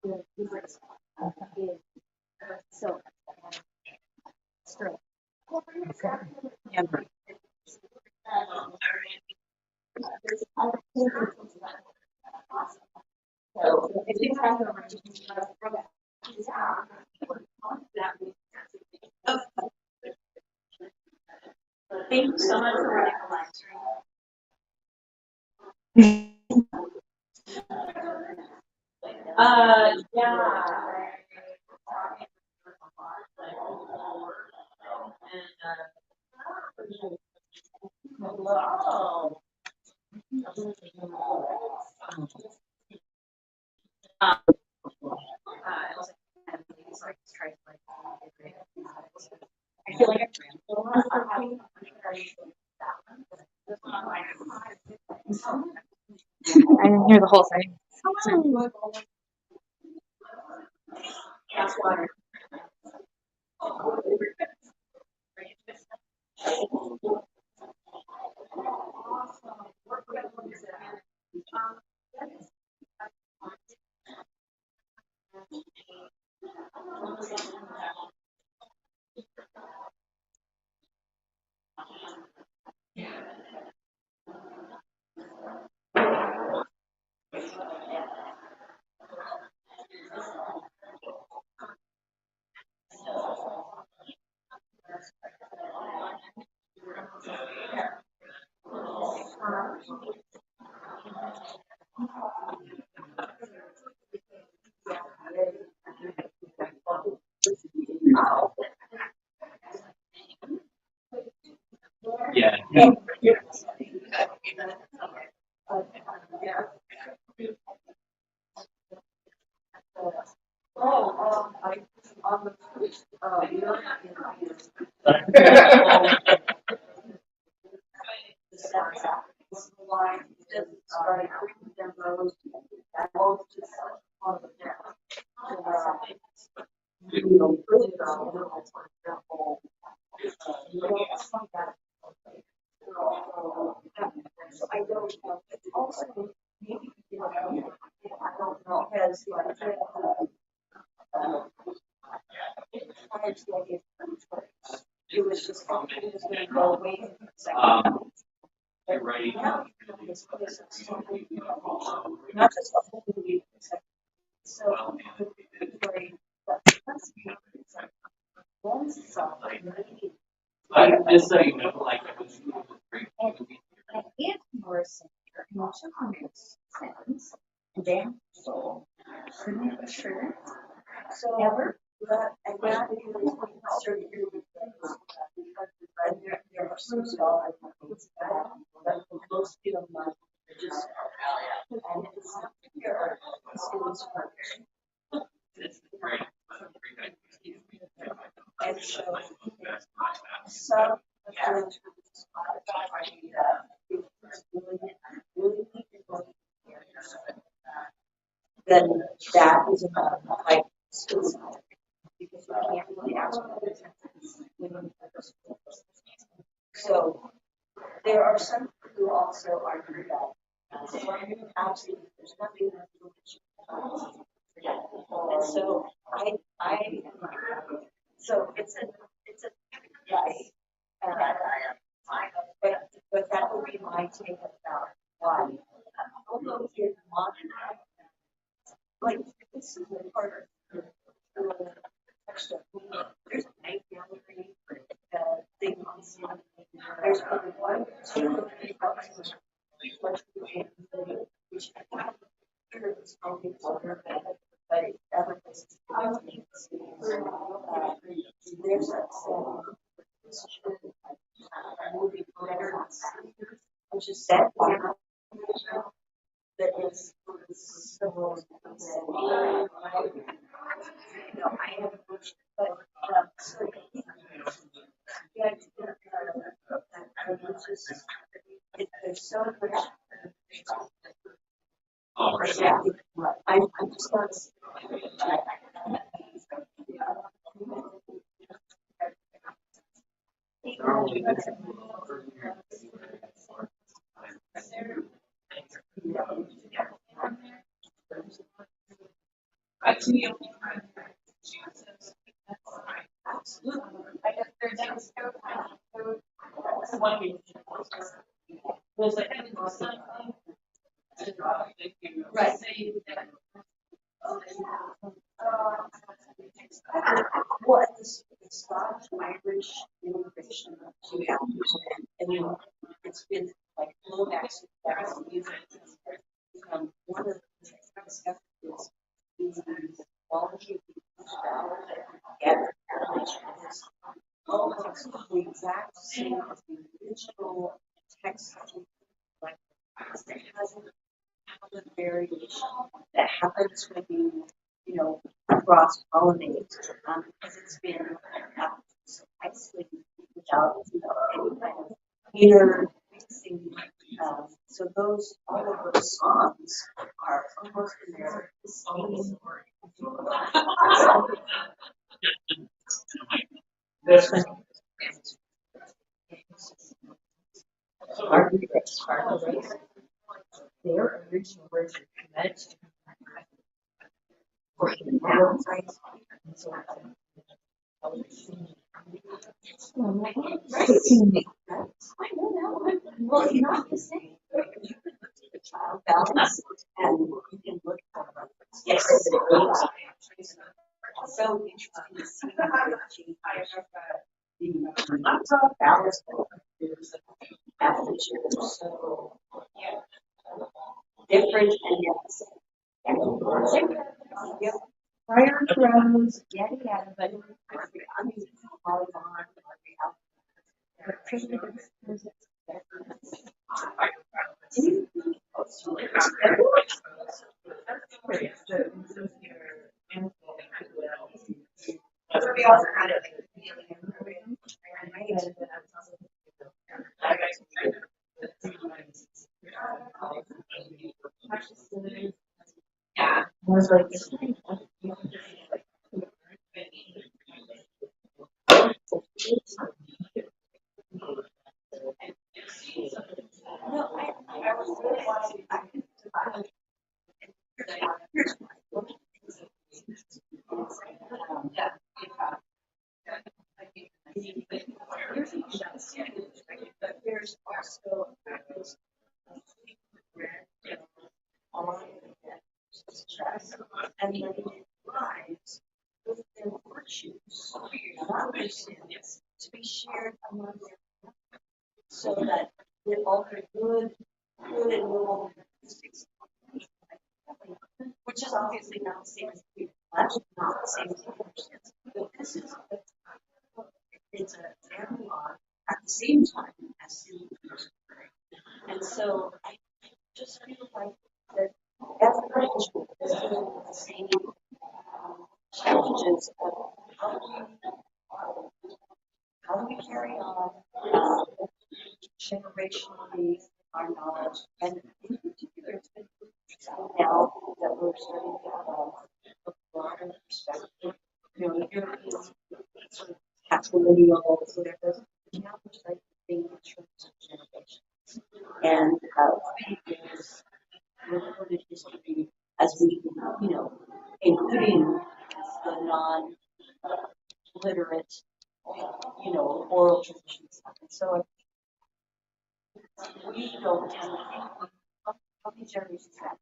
the difference is so straight. So if you have thank you so much for running the live stream. Yeah. Hello. I feel like I didn't hear the whole thing. that's water. Yeah. I don't know. Also, maybe I don't know. Has it was just going to go away. You're right. Not just a whole new so Just so you know, like it was great. and if you were a singer and you took on this sentence, damn soul, sure. So ever, but I got to do this certain and there are some scholars but most people not just and it's not pure students are and so some of those then that is about like suicide because you can't really ask for so there are some who also argue that absolutely there's nothing and so I so it's a yes but that would be my take about why although it's modern like this is harder there's a night gallery thing on there's only one, two, three boxes. Which is only water, but other places. There's a movie better which is set that is civil. I have a motion, but so yeah, there's so much. Yeah, I'm just going to. To me, I guess there's one week. Was it? Right. Well, it's Scottish Irish immigration to and it's been like low access music. One of the things I discovered is the quality of the style that is almost the exact same as the original text. Like it hasn't had a variation that happens when you cross pollinate because it's been so isolated without any kind of intermixing. So all of those songs are almost in their same. Their original words are connected for the downside. Well, you're not the same. You can look at the child balance and you can look at yes, it's so interesting to see how it changes the balance athletes are so different and yet the same. Yep. Prior throws, yada yada, but I mean, volleyball, yeah, I was like, I was really wanting but there's also stress and letting it rise with their virtues, to be shared among their so that with all the good and noble characteristics, which is obviously not the same as the flesh, not the same as the understanding. But this is it's an analog at the same time as the and so I just feel like that as a professional, this is the same challenges of how do we carry on generationally our knowledge, and in particular, it's been now that we're starting to have a broader perspective. You're sort of patrilineal, so there goes the challenge like being in terms of generations and how is recorded history as we, including the non-literate, oral traditions. And so we don't have how many generations have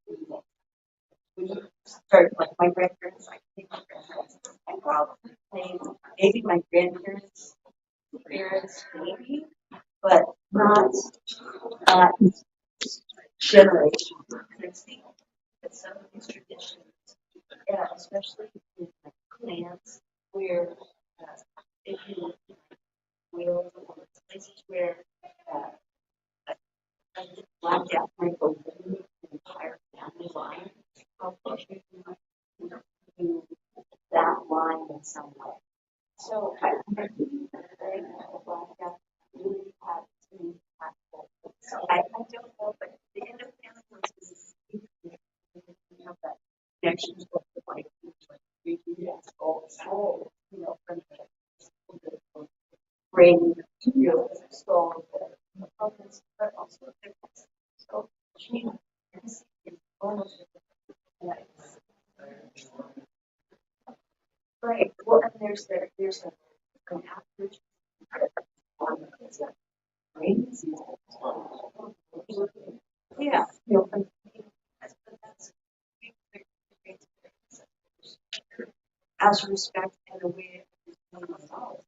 we start like my grandparents, I think my grandparents, I probably maybe my grandparents, parents, maybe, but not generation. But some of these traditions, especially in like clans, where if you will, places where some way. So I think very really have to be impactful. So I don't know, but the end of family was have that connection to what the body goals, you know, from the brain, you know, soul, the focus, but also the so change is almost right. Well, and there's an average yeah, you know, and that's as respect and a way of myself.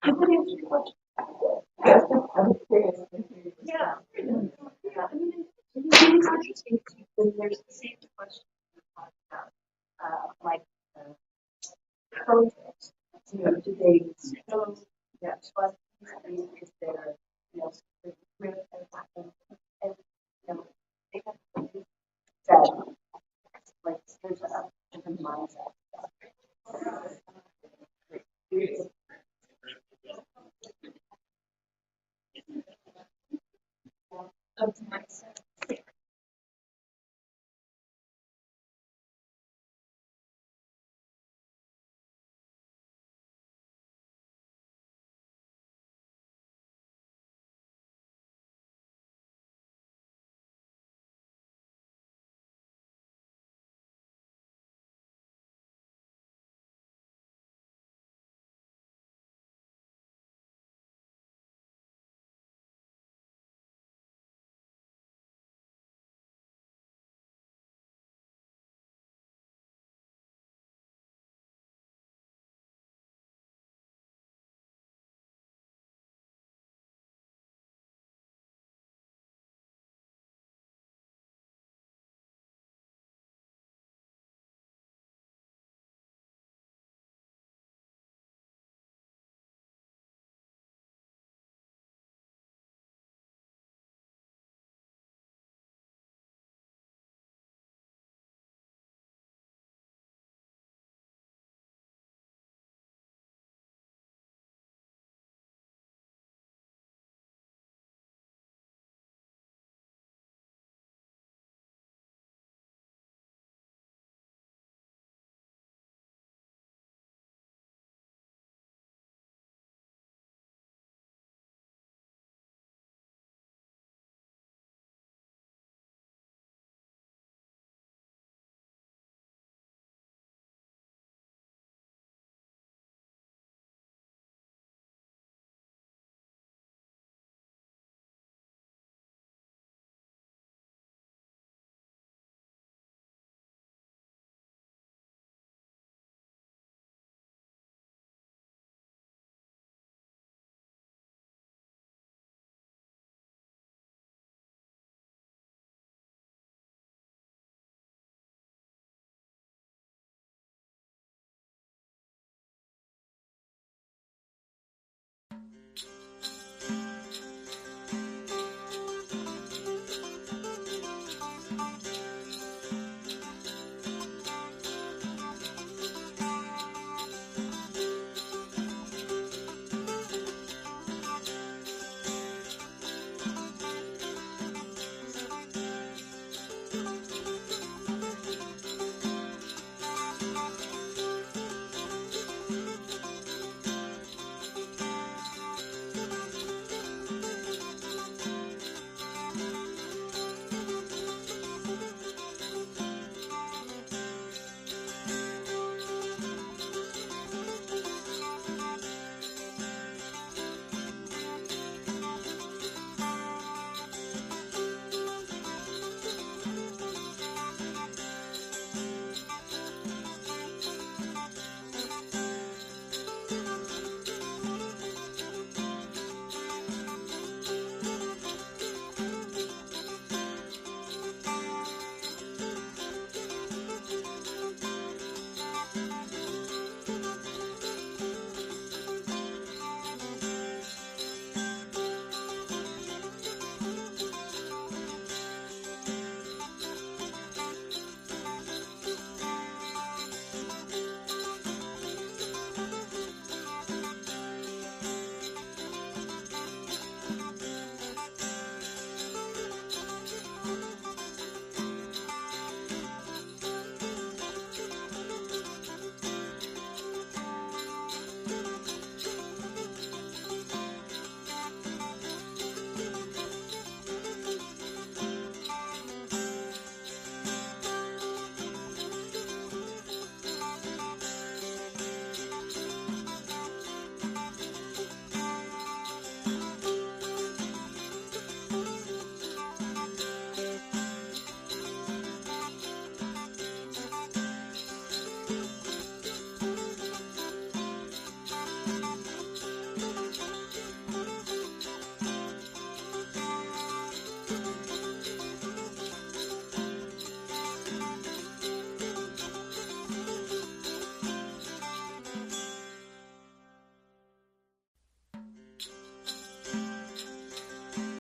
I would answer your question. Yeah. Yeah. I mean, it's interesting because there's the same question about, like, projects. You know, do they still, yeah, trust is there, you know, and, you know, they have to do that, like, there's a different mindset. Of mindset.